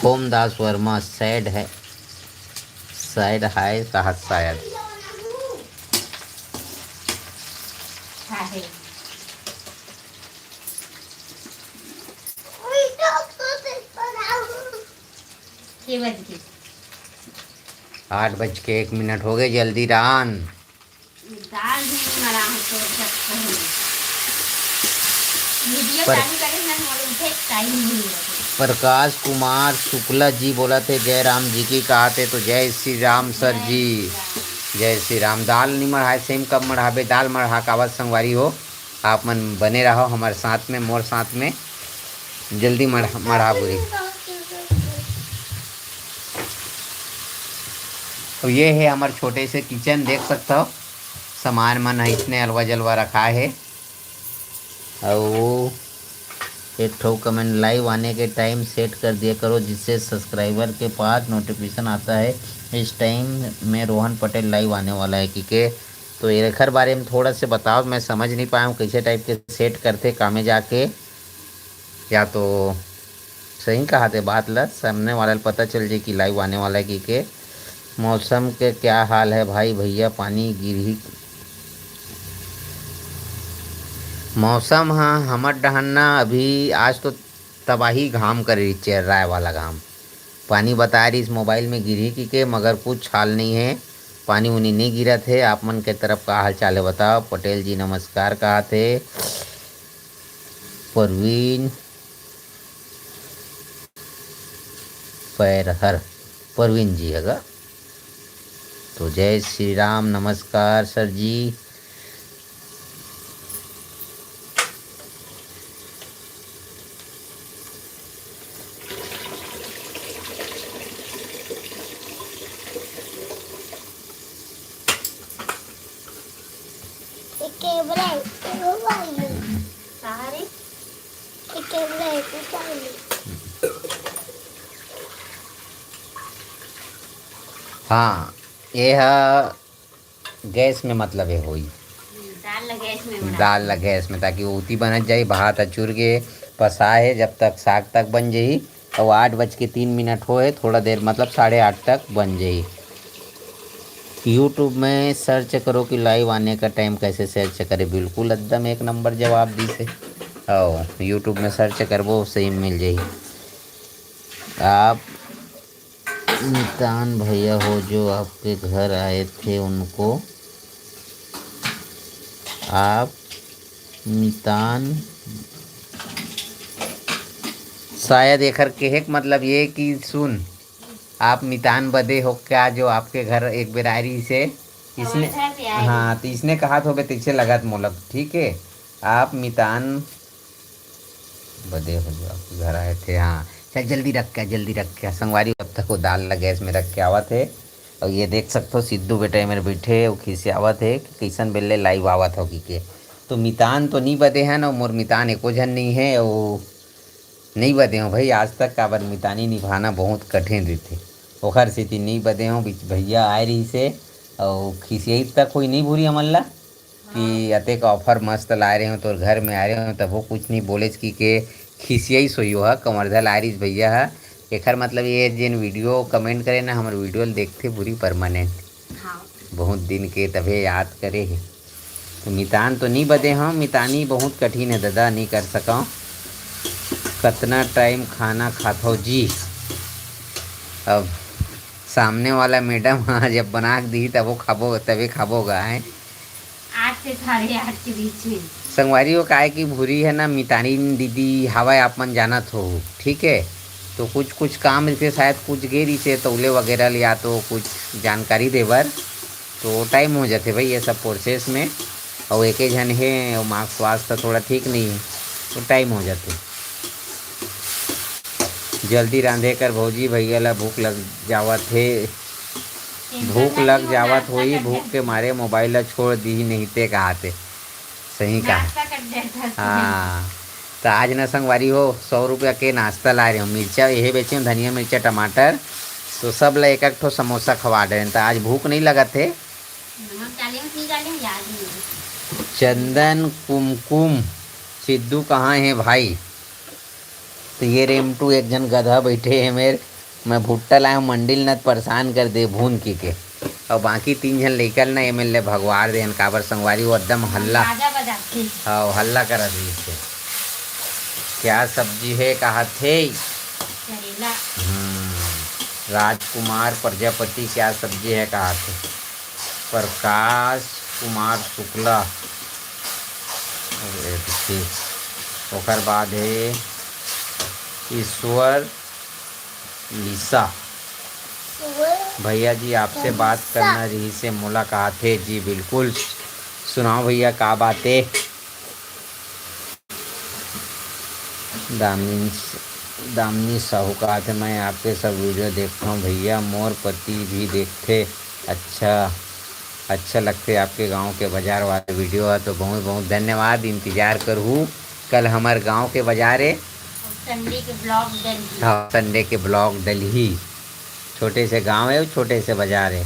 होमदास वर्मा सैड है, सैड है कहा शायद। है के बज के 8:01 हो गए जल्दी रान। दाल भी मरा है तो सब वीडियो पर चालू करे ना मोर उठे टाइम नहीं मिलता। प्रकाश कुमार शुक्ला जी बोला थे जय राम जी की कहा थे तो जय श्री राम सर जी, जय श्री राम। दाल नहीं मढ़ाए सेम कब मढ़ाबे दाल मढ़ा कावत संगवारी हो आप मन बने रहो हमारे साथ में मोर साथ में जल्दी मढ़ा बुरी। तो ये है हमारे छोटे से किचन देख सकते हो सामान मन है इसने अलवा जलवा रखा है। और एक ठो कमेंट लाइव आने के टाइम सेट कर दिया करो जिससे सब्सक्राइबर के पास नोटिफिकेशन आता है इस टाइम में रोहन पटेल लाइव आने वाला है क्योंकि तो एखर बारे में थोड़ा से बताओ मैं समझ नहीं पाया हूँ कैसे टाइप के सेट करते कामे जाके या तो सही कहा थे बात ला सामने वाला पता चल जाए कि लाइव आने वाला है क्योंकि मौसम के क्या हाल है भाई भैया पानी गिर ही मौसम हाँ हमर डहन्ना अभी आज तो तबाही घाम कर रही चल रहा है वाला घाम पानी बता रही इस मोबाइल में गिरी की मगर कुछ हाल नहीं है पानी उनी नहीं गिरा थे। आप मन के तरफ का हाल चाल है बताओ। पटेल जी नमस्कार कहा थे। परवीन पैरहर परवीन जी है तो जय श्री राम नमस्कार सर जी। हाँ ये है गैस में मतलब है होई दाल ला गैस में बना दाल ला गैस में ताकि ऊती बनत जाई भात अचुर के पसाए जब तक साग तक बन जाई और 8:03 होए थोड़ा देर मतलब 8:30 तक बन जाई। यूट्यूब में सर्च करो कि लाइव आने का टाइम कैसे सर्च करे, बिल्कुल एकदम एक नंबर जवाब दी से। और यूट्यूब में सर्च करबो सही मिल जाई। आप नितान भैया हो जो आपके घर आए थे उनको आप नितान शायद एकर के मतलब ये कि सुन आप मितान बदे हो क्या जो आपके घर एक बेरारी से इसने हमारे घर पे आए हाँ तो इसने कहा तो बे तिरछे लगत मोलक ठीक है। आप मितान बदे हो जो आपके घर आए थे हाँ चल जल्दी रख के संगवारी अब तक वो दाल ला गैस में रख के आवत है। और ये देख सकते हो सिद्धू बेटे मेरे बैठे वो खींचे आवत है कि कैसन बेले लाइव आवत हो कि के तो मितान तो नहीं बदे हैं ना मोर मितान एको जन नहीं है वो नहीं बदे हो भाई आज तक काबर मितानी निभाना बहुत कठिन रहते ओखर सेती नहीं बदे हो भैया आए रही से और खिसियाई तक कोई नहीं भूरी हमन ला कि अते का ऑफर मस्त लाए रहे हो तो घर में आ रहे हो तब वो कुछ नहीं बोले कि के खिसियाई सोइयो है कमरधल आ रही भैया है एकर मतलब ये जिन वीडियो कमेंट करे ना हमारे वीडियो देखते पूरी परमानेंट हाँ बहुत दिन के तभे याद करे है। तो मितान तो नहीं बदे हम मितानी बहुत कठिन है दादा नहीं कर सका। कितना टाइम खाना खाता हो जी अब सामने वाला मैडम हाँ जब बना के दी तब वो खाबो तभी खाबोगा है 8 से 8:30 के बीच में संगवारी वो काहे की भूरी है ना मितानी दीदी हवा आप मन जानत हो ठीक है। तो कुछ काम से शायद कुछ गेरी से तौले वगैरह लिया तो कुछ जानकारी देवर तो टाइम हो जाते भाई ये सब प्रोसेस में और एक जन है और माँ स्वास्थ्य थोड़ा ठीक नहीं है तो टाइम हो जाते। जल्दी रांधे कर भौजी भैया ला भूख लग जावत है भूख लग जावत हुई भूख के मारे मोबाइल ला छोड़ दी नहीं ते कहा थे सही कहा नाश्ता कर देता था। हाँ तो आज ना संगवारी हो 100 रुपया के नाश्ता ला रहे हो मिर्चा यही बेचे हूँ धनिया मिर्चा टमाटर तो सब ला एक ठो समोसा खवा रहे हैं तो आज भूख नहीं लगा थे। नमक डाले हो नहीं डाले हो, याद नहीं है। चंदन कुमकुम सिद्धू कहाँ है भाई तो ये रेमटू एक जन गधा बैठे हैं मेरे मैं भुट्टा लाया हूँ मंडिल न परेशान कर दे भून के और बाकी 3 जन लेकर ना एमएलए भगवार देन काबर संगवारी वो एकदम हल्ला बाजा बजाते हाँ हल्ला कर रही थे। क्या सब्जी है कहा थे करेला राजकुमार प्रजापति क्या सब्जी है कहा थे प्रकाश कुमार शुक्ला ओकर बाद है ईश्वर लिसा भैया जी आपसे बात करना रही से मुलाकात है जी बिल्कुल सुनाओ भैया क्या बात है। दामिनी साहू कहा थे मैं आपके सब वीडियो देखता हूँ भैया मोर पति भी देखते अच्छा लगते आपके गांव के बाजार वाले वीडियो है तो बहुत बहुत धन्यवाद इंतज़ार करूँ कल हमारे गांव के बाजार है संडे के ब्लॉग डली हाँ संडे के ब्लॉग डली छोटे से गांव है छोटे से बाजार है।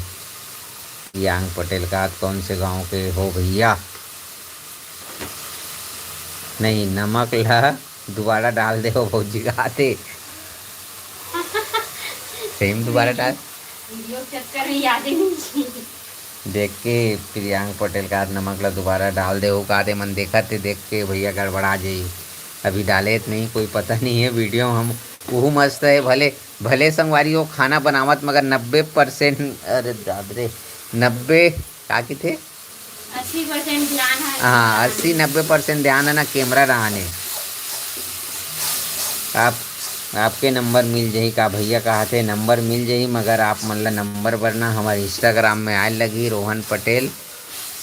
यांग पटेल का कौन से गांव के हो भैया नहीं नमक ला दोबारा डाल दे भौजी खाते सेम दोबारा डाल वीडियो चक्कर में याद नहीं देख के प्रियांक पटेल का नमक ला दोबारा डाल दे का दे मन देखा थे देख के भैया गड़बड़ा जाइए अभी डाले नहीं कोई पता नहीं है वीडियो हम वो मस्त है भले भले संगवारी हो खाना बनावत मगर 90% अरे दादरे 90 का की थे 80% ध्यान है हाँ 80-90% ध्यान है ना कैमरा रहने आपके नंबर मिल जाही का भैया कहा थे नंबर मिल जाही मगर आप मतलब नंबर वरना हमारे इंस्टाग्राम में आए लगी रोहन पटेल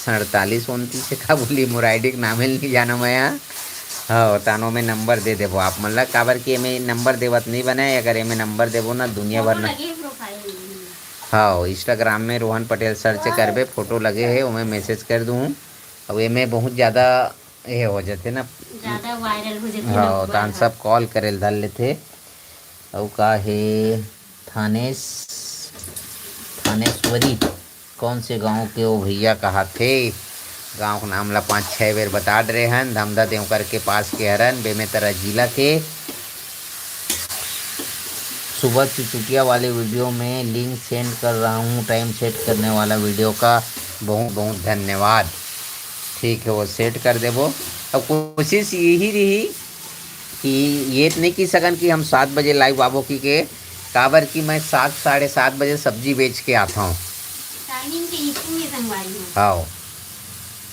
47-29 का बोली मोर आईडी के नाम नहीं जाना मैं यहाँ हाँ तानो में नंबर दे देवो आप मतलब काबर कि एमें नंबर देवत नहीं बनाए अगर एमें नंबर देवो ना दुनिया भर ना हाँ इंस्टाग्राम में रोहन पटेल सर्च करबे फोटो लगे है उमें मैसेज कर दूँ अब एमें बहुत ज़्यादा ये हो जाते ना ज़्यादा वायरल हो जाते हाँ तान सब कॉल करे धर लेते और का है थाने थानेश्वरी। कौन से गांव के वो भैया कहा थे, गांव का नाम ला 5-6 बेर बता रहे हैं। धमधा देवकर के पास के हरन, बेमेतरा जिला के। सुबह की चुटिया वाले वीडियो में लिंक सेंड कर रहा हूँ, टाइम सेट करने वाला वीडियो का। बहुत बहुत धन्यवाद। ठीक है, वो सेट कर देबो। अब कोशिश यही रही कि ये नहीं की सकन कि हम 7 बजे लाइव आबो की काबर कि मैं 7-7:30 बजे सब्जी बेच के आता हूँ। टाइमिंग के इशू है संगवारी में। हाँ,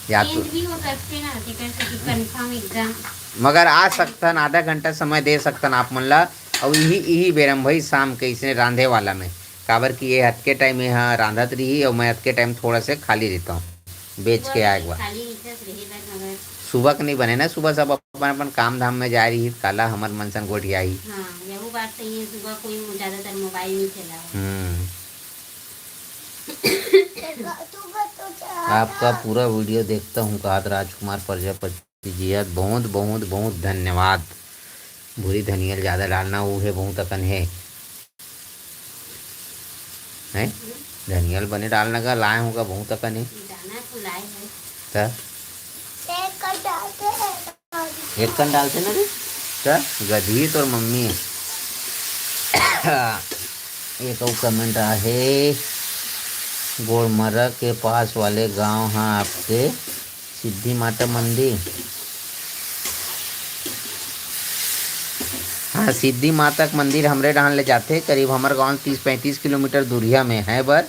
या तो भी हो सकते ना कंफर्म एकदम, मगर आ सकतन, आधा घंटा समय दे सकतन आप मन ला। और यही बेरम भाई शाम के इसने रांधे वाला में, काबर कि ये हद के टाइम यहाँ रांधत रही और मैं हद के टाइम थोड़ा से खाली रहता हूँ, बेच के आए बार। खाली रिचार्ज रहेगा मगर सुबह के नहीं बने ना, सुबह सब अपन अपन काम धाम में जा रही, काला हमर मनसन गोठिया ही। हाँ, यह बात सही है। सुबह कोई ज्यादातर मोबाइल नहीं चला। आपका पूरा वीडियो देखता हूँ, कहा राजकुमार प्रजापति जी। बहुत बहुत बहुत धन्यवाद। भूरी धनिया ज़्यादा डालना वो है, बहुत अकन है धनियल बने डालने का लाए होगा, बहुत अकन है। दाना तो लाए है तो एक कन डालते ना रे, तो गधी तो मम्मी। एक और कमेंट आहे, गोड़मर्रा के पास वाले गांव हैं आपके सिद्धि माता मंदिर। हाँ, सिद्धि माता का मंदिर हमरे डहान ले जाते, करीब हमारे गाँव 30-35 किलोमीटर दूरिया में है। बर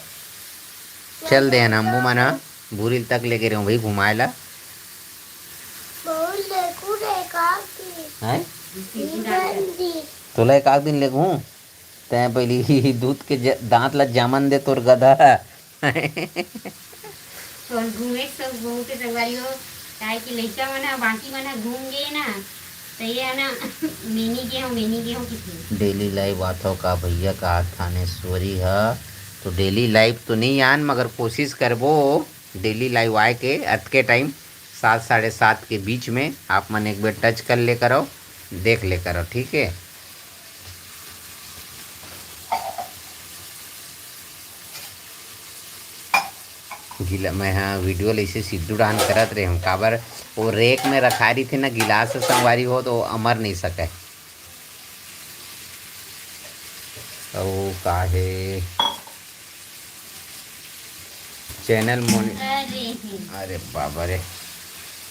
चल दे ना अम्बू मना भूरी तक लेके रहे भाई घुमाए ला है। तोला एक आध दिन ले घूम तै पहली दूध के दांत ला जामन दे तोर गधा। और घूमे सब घूम के संगवारी हो, काहे कि लइका मना बाकी मना घूम गए ना, तो ये है ना मैनी गे हो किसी डेली लाइव आता का भैया का थानेश्वरी है। तो डेली लाइव तो नहीं आन, मगर कोशिश करबो डेली लाइव आए के अत के टाइम 7-7:30 के बीच में आप मन एक बार टच कर ले करो, देख ले करो, ठीक है। गिला मैं हाँ वीडियो ऐसे सिद्धू डान करत रहे हम, काबर वो रेक में रखा रही थी ना गिलास संगवारी हो तो अमर नहीं सके। तो काहे चैनल अरे बाबा रे,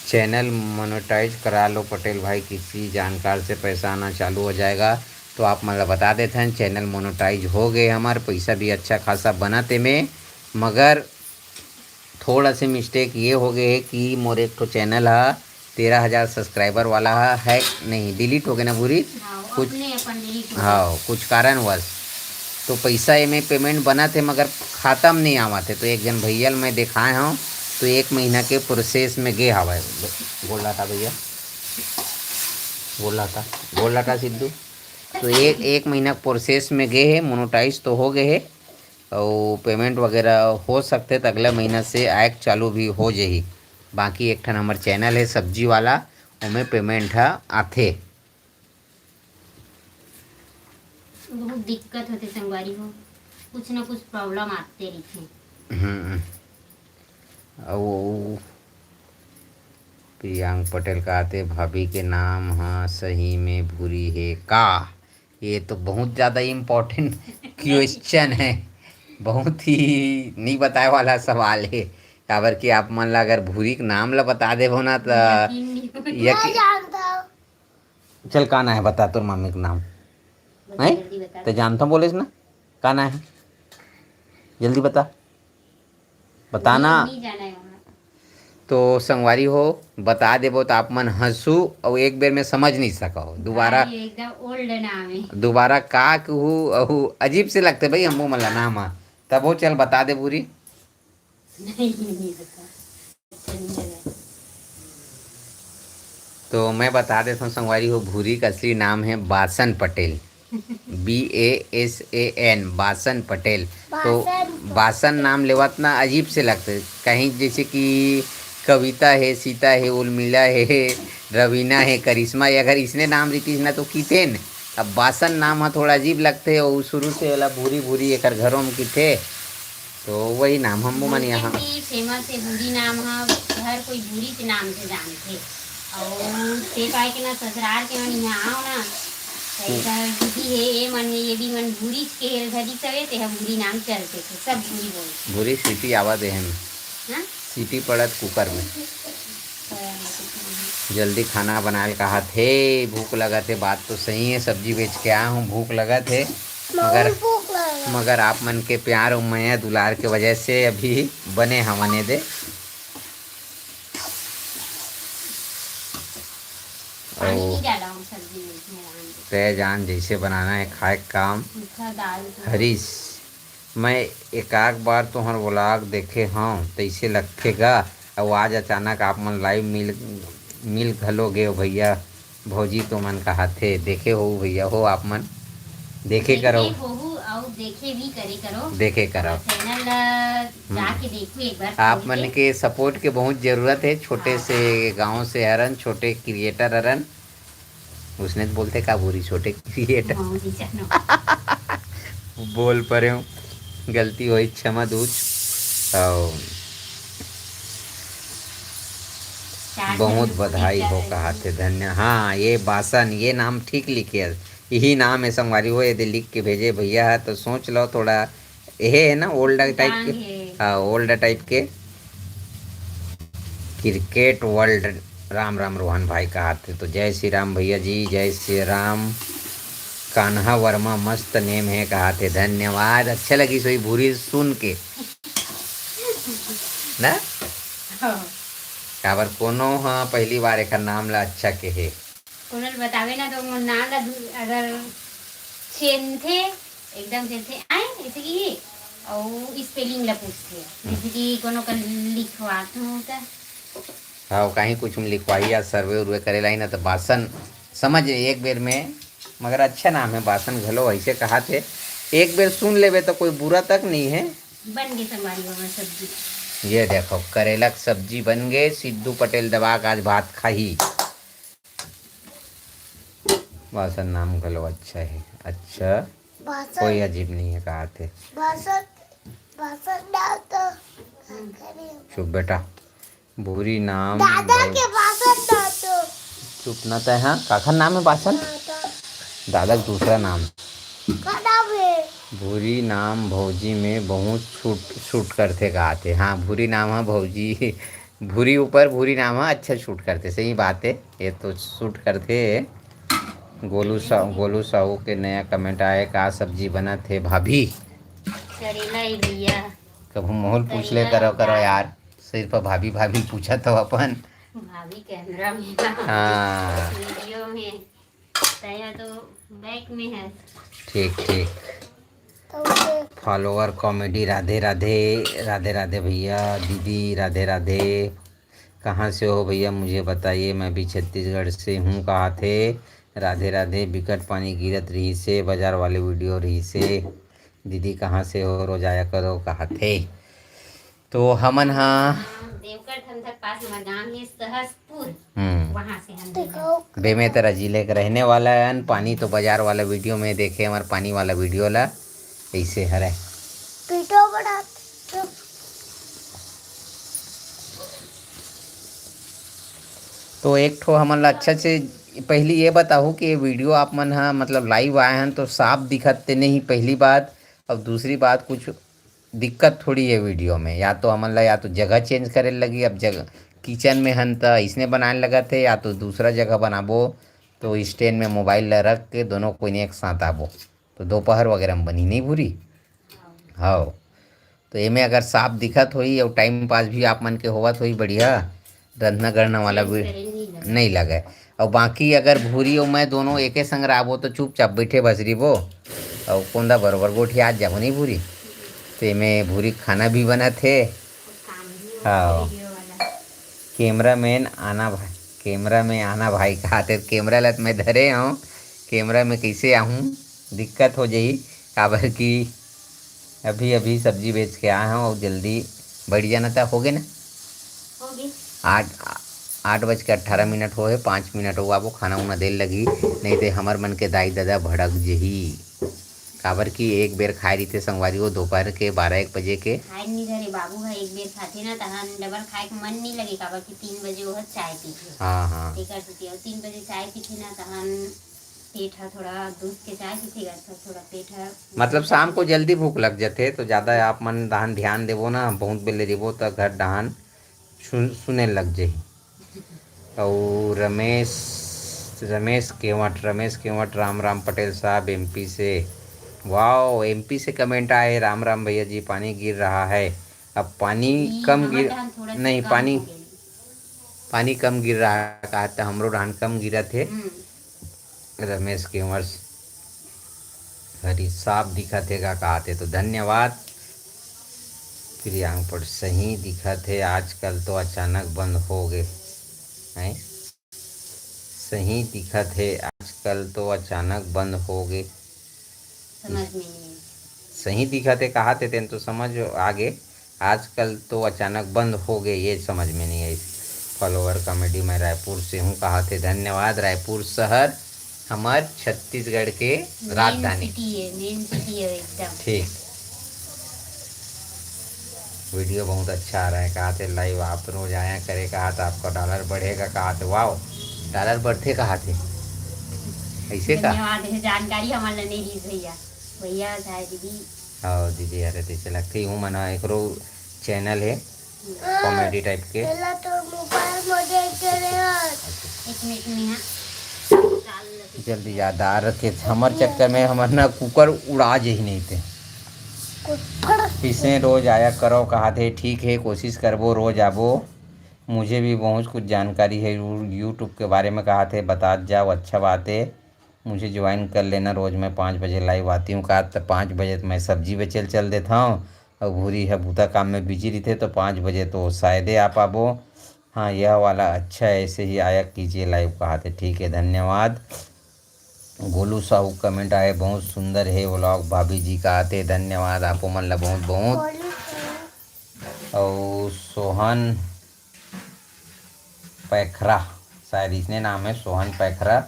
चैनल मोनेटाइज करा लो पटेल भाई, किसी जानकार से पैसा आना चालू हो जाएगा। तो आप मतलब बता देते हैं, चैनल मोनेटाइज हो गए हमारे, पैसा भी अच्छा खासा बनाते में, मगर थोड़ा से मिस्टेक ये हो गए है कि मोर एक तो चैनल है 13,000 सब्सक्राइबर वाला है नहीं, डिलीट हो गए ना पूरी कुछ। हाँ, कुछ कारणवश तो पैसा में पेमेंट बना थे मगर ख़त्म नहीं आवा थे। तो एक जन भैया मैं दिखाए हूँ, तो 1 महीना के प्रोसेस में गे हवा बोल रहा था भैया, बोल रहा था सिद्धू। तो एक महीना प्रोसेस में गए है, मोनेटाइज तो हो गए है और पेमेंट वगैरह हो सकते तो अगला महीना से आएक चालू भी हो जाही। बाकी एक ठन हमार चैनल है सब्जी वाला, उमें पेमेंट है आथे। बहुत दिक्कत होते संगवारी हो, कुछ ना कुछ प्रॉब्लम आते रहते। प्रियांक पटेल का आते, भाभी के नाम हाँ सही में भूरी है का? ये तो बहुत ज़्यादा इम्पोर्टेंट क्वेश्चन है, बहुत ही नहीं बताए वाला सवाल है। काबर कि आप मन ला अगर भूरी के नाम ला बता देबो ना तो चल का ना है बता, तोर मम्मी का नाम है तो जानता हूँ, बोले ना का ना है, जल्दी बता, बताना। तो संगवारी हो बता देबो तो आप मन हंसू और एक बेर में समझ नहीं सको दोबारा, एकदम ओल्ड नाम है, दोबारा का कहूँ अजीब से लगते भाई हमको मला नाम है, तब वो चल बता दे पूरी। नहीं तो मैं बता देता हूँ संगवारी हो, भूरी का असली नाम है बासन पटेल, BASAN बासन पटेल। तो बासन नाम लेवत ना अजीब से लगते, कहीं जैसे कि कविता है, सीता है, उर्मिला है, रवीना है, करिश्मा है, अगर इसने नाम रीतीस ना तो कितेन। अब बासन नाम है थोड़ा अजीब लगते है, और शुरू से वाला भूरी भूरी एक घरों में किथे तो वही नाम हम मन यहाँ फेमस है बूढ़ी नाम है, हर कोई बूढ़ी के नाम से जानते। और ते पाए के ना ससुराल के मन यहाँ आओ ना ऐसा दीदी है ये मन ये भी मन बूढ़ी के घड़ी सवे ते हम बूढ़ी नाम चलते थे, सब बूढ़ी बोलते। बुरी सीटी आवा दे हम हाँ सीटी पड़त कुकर में। जल्दी खाना बनाए कहा थे, भूख लगा थे। बात तो सही है, सब्जी बेच के आया हूँ, भूख लगा थे। मगर आप मन के प्यार और माया दुलार के वजह से अभी बने हमने दे। तय जान जैसे बनाना है खाए काम हरीश। मैं एक आध बार तुहर व्लॉग देखे हाँ तैसे लगेगा। और आज अचानक आप मन लाइव मिल घलोगे भैया भौजी तो मन कहा थे देखे हो भैया हो आप मन देखे करो देखे करो चैनल जाके देखो एक बार। आप मन के सपोर्ट के बहुत ज़रूरत है। छोटे से गांव से हरन, छोटे क्रिएटर हरन। उसने तो बोलते का बुरी छोटे क्रिएटर बोल परे हूँ, गलती हुई क्षमा दूज। बहुत बधाई हो कहा थे धन्य। हाँ ये बासन ये नाम ठीक लिखे, यही नाम है संगवारी हो। यदि लिख के भेजे भैया है तो सोच लो थोड़ा ये है ना ओल्ड टाइप के। हाँ ओल्ड टाइप के क्रिकेट वर्ल्ड। राम राम रोहन भाई कहा थे तो जय श्री राम भैया जी, जय श्री राम। कान्हा वर्मा मस्त नेम है कहा थे, धन्यवाद। अच्छा लगी सोई भूरी सुन के ना काबर कोनो हाँ पहली बार एक नाम ला अच्छा के है कोनो बतावे ना तो मोर नाम ला अगर चेन थे एकदम से थे आए ऐसे की और स्पेलिंग ला पूछते जैसे कि कोनो का लिखवात होता। हाँ कहीं कुछ हम लिखवाई या सर्वे उर्वे करेला ही ना तो बासन समझ एक बेर में। मगर अच्छा नाम है बासन घलो ऐसे कहा थे। एक बेर सुन लेवे तो कोई बुरा तक नहीं है। बन गई संगवारी वाला सब्जी। ये देखो करेला की सब्जी बन गए। सिद्धू पटेल दबा का आज भात खाही। बासन नाम घलो अच्छा है। अच्छा कोई अजीब नहीं है कहा थे। चुप बेटा भूरी नाम दादा के बासन दादो चुप ना तय। हाँ काखर नाम है बासन दादा का दूसरा नाम भूरी नाम भौजी में बहुत शूट करते कहा थे। हाँ भूरी नाम है भौजी भूरी ऊपर भूरी नाम है अच्छा शूट करते। सही बात है ये तो शूट करते। गोलू साहू के नया कमेंट आए का सब्जी बना थे भाभी भैया कभी मोहल पूछ ले करो यार। सिर्फ भाभी भाभी पूछा तो अपन भाभी कैमरा में हाँ वीडियो में तो बैक में है। ठीक फॉलोअर कॉमेडी राधे राधे राधे राधे भैया दीदी राधे राधे। कहाँ से हो भैया मुझे बताइए, मैं भी छत्तीसगढ़ से हूँ कहा थे। राधे राधे। बिकट पानी गिरत रही से बाजार वाले वीडियो रही से। दीदी कहाँ से हो रोज आया करो कहा थे। तो हमन हाँ देवगढ़ ठंडक पास हमारा गांव है सहसपुर वहाँ से हम बे में तेरा जिले का रहने वाला है। पानी तो बाजार वाला वीडियो में देखे हमारे पानी वाला वीडियो ला ऐसे हरे तो एक ठो हमन ला अच्छा से पहली ये बताओ कि ये वीडियो आप मन हाँ मतलब लाइव आए हैं तो साफ दिखते नहीं पहली बात। और दूसरी बात कुछ दिक्कत थोड़ी है वीडियो में। या तो हमन ला या तो जगह चेंज करे लगी। अब जगह किचन में हन तो इसने बनाने लगा थे या तो दूसरा जगह बनाबो तो स्टैंड में मोबाइल ला रख के दोनों कोई एक साथ आबो तो दोपहर वगैरह में बनी नहीं पूरी। हाँ तो ये में अगर साफ दिखत हुई और टाइम पास भी आप मन के होवत हुई बढ़िया रंधना गढ़ना वाला भी नहीं लगे। और बाकी अगर भूरी और मैं दोनों एक संग आबो तो चुपचाप बैठे बसरी वो और कौन बरोबर गोठी आज जाबो नहीं भूरी। तो में भूरी खाना भी बना थे। हाँ कैमरा मैन आना भाई कहा कैमरा लत मैं धरे हूँ। कैमरा में कैसे आऊँ दिक्कत हो जाही काबर की अभी सब्जी बेच के आया हूँ और जल्दी बैठ जाना था। हो गए ना 8:18 हो है 5 मिनट हो वो खाना उना देर लगी नहीं तो हमार मन के दाई दादा भड़क जही। काबर की एक बेर खाए रही थे संगवारी वो दोपहर के 12-1 बजे के। खाए नहीं धरे बाबू है एक बेर खाते ना तहन डबल खाए के मन नहीं लगे काबर की 3 बजे वह चाय पीते। हाँ हाँ तेकर सेती और 3 बजे चाय पीते ना तहन पेट है थोड़ा दूध के चाय पीतेगा तो थोड़ा पेट है मतलब शाम को जल्दी भूख लग जाते तो ज़्यादा आप मन दहन ध्यान देवो ना बहुत बेले रिबो तो घर दहन सुने लग जाही। और रमेश केवट राम राम पटेल साहब एमपी से। वाह एमपी से कमेंट आए राम राम भैया जी पानी गिर रहा है। अब पानी कम हमर गिर धान थोड़ा सा नहीं कम पानी हो गइल। पानी कम गिर रहा है कहा था हमरो धान कम गिरा थे। रमेश केवट हरी साफ दिखा थे का कहा थे तो धन्यवाद। प्रियांक पर सही दिखा थे आजकल तो अचानक बंद हो गए हैं। सही दिखा थे आजकल तो अचानक बंद हो गए। समझ में नहीं सही दिखा थे कहा थे तेन तो समझ आगे आजकल तो अचानक बंद हो गए ये समझ में नहीं आई। फॉलोअर कॉमेडी मैं रायपुर से हूँ कहा थे धन्यवाद। रायपुर शहर हमार छत्तीसगढ़ के राजधानी मेन सिटी है एकदम। ठीक वीडियो बहुत अच्छा आ रहा है कहा थे लाइव आप रोज आया करे कहा था आपका डॉलर बढ़ेगा कहा थे। वाह डॉलर बढ़ते कहा थे ऐसे का। धन्यवाद है जानकारी हमारे नहीं दी भैया भैया चाहे दीदी। हाँ दीदी अरे तैसे लगती हूँ मना एक चैनल है कॉमेडी टाइप के। पहला तो मोबाइल में देख के रहे एक मिनट में हाँ जल्दी याद आ रखे हमारे चक्कर में हमारे ना कुकर उड़ा ही नहीं थे। इसे रोज आया करो कहा थे ठीक है कोशिश करबो रोज आबो। मुझे भी बहुत कुछ जानकारी है यूट्यूब के बारे में कहा थे बता जाओ अच्छा बात है। मुझे ज्वाइन कर लेना रोज़ मैं 5 बजे लाइव आती हूँ कहा तो 5 बजे तो मैं सब्जी बेचल चल देता हूँ और भूरी है बूता काम में बिजी रहते तो 5 बजे तो शायद ही आ पाबो। हाँ यह वाला अच्छा है ऐसे ही आया कीजिए लाइव कहा थे ठीक है धन्यवाद। गोलू साहू कमेंट आए बहुत सुंदर है व्लॉग भाभी जी कहा थे धन्यवाद आपको मन ला बहुत बहुत। और सोहन पैखरा शायद इसने नाम है सोहन पैखरा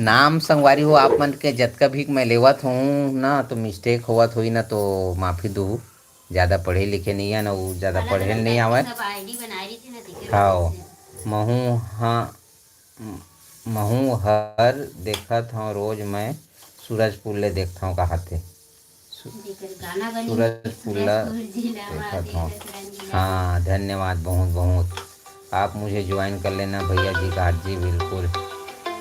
नाम संगवारी हो आप मन के जतका भी मैं लेवत हूँ ना तो मिस्टेक होवत हुई ना तो माफ़ी दू। ज़्यादा पढ़े लिखे नहीं है ना वो ज़्यादा पढ़े नहीं आवे। हाँ महू हर देखत हूँ रोज मैं सूरजपुर ले देखता हूँ कहा थे सूरजपुर देखता हूँ। हाँ धन्यवाद बहुत बहुत आप मुझे ज्वाइन कर लेना भैया जी का जी बिल्कुल।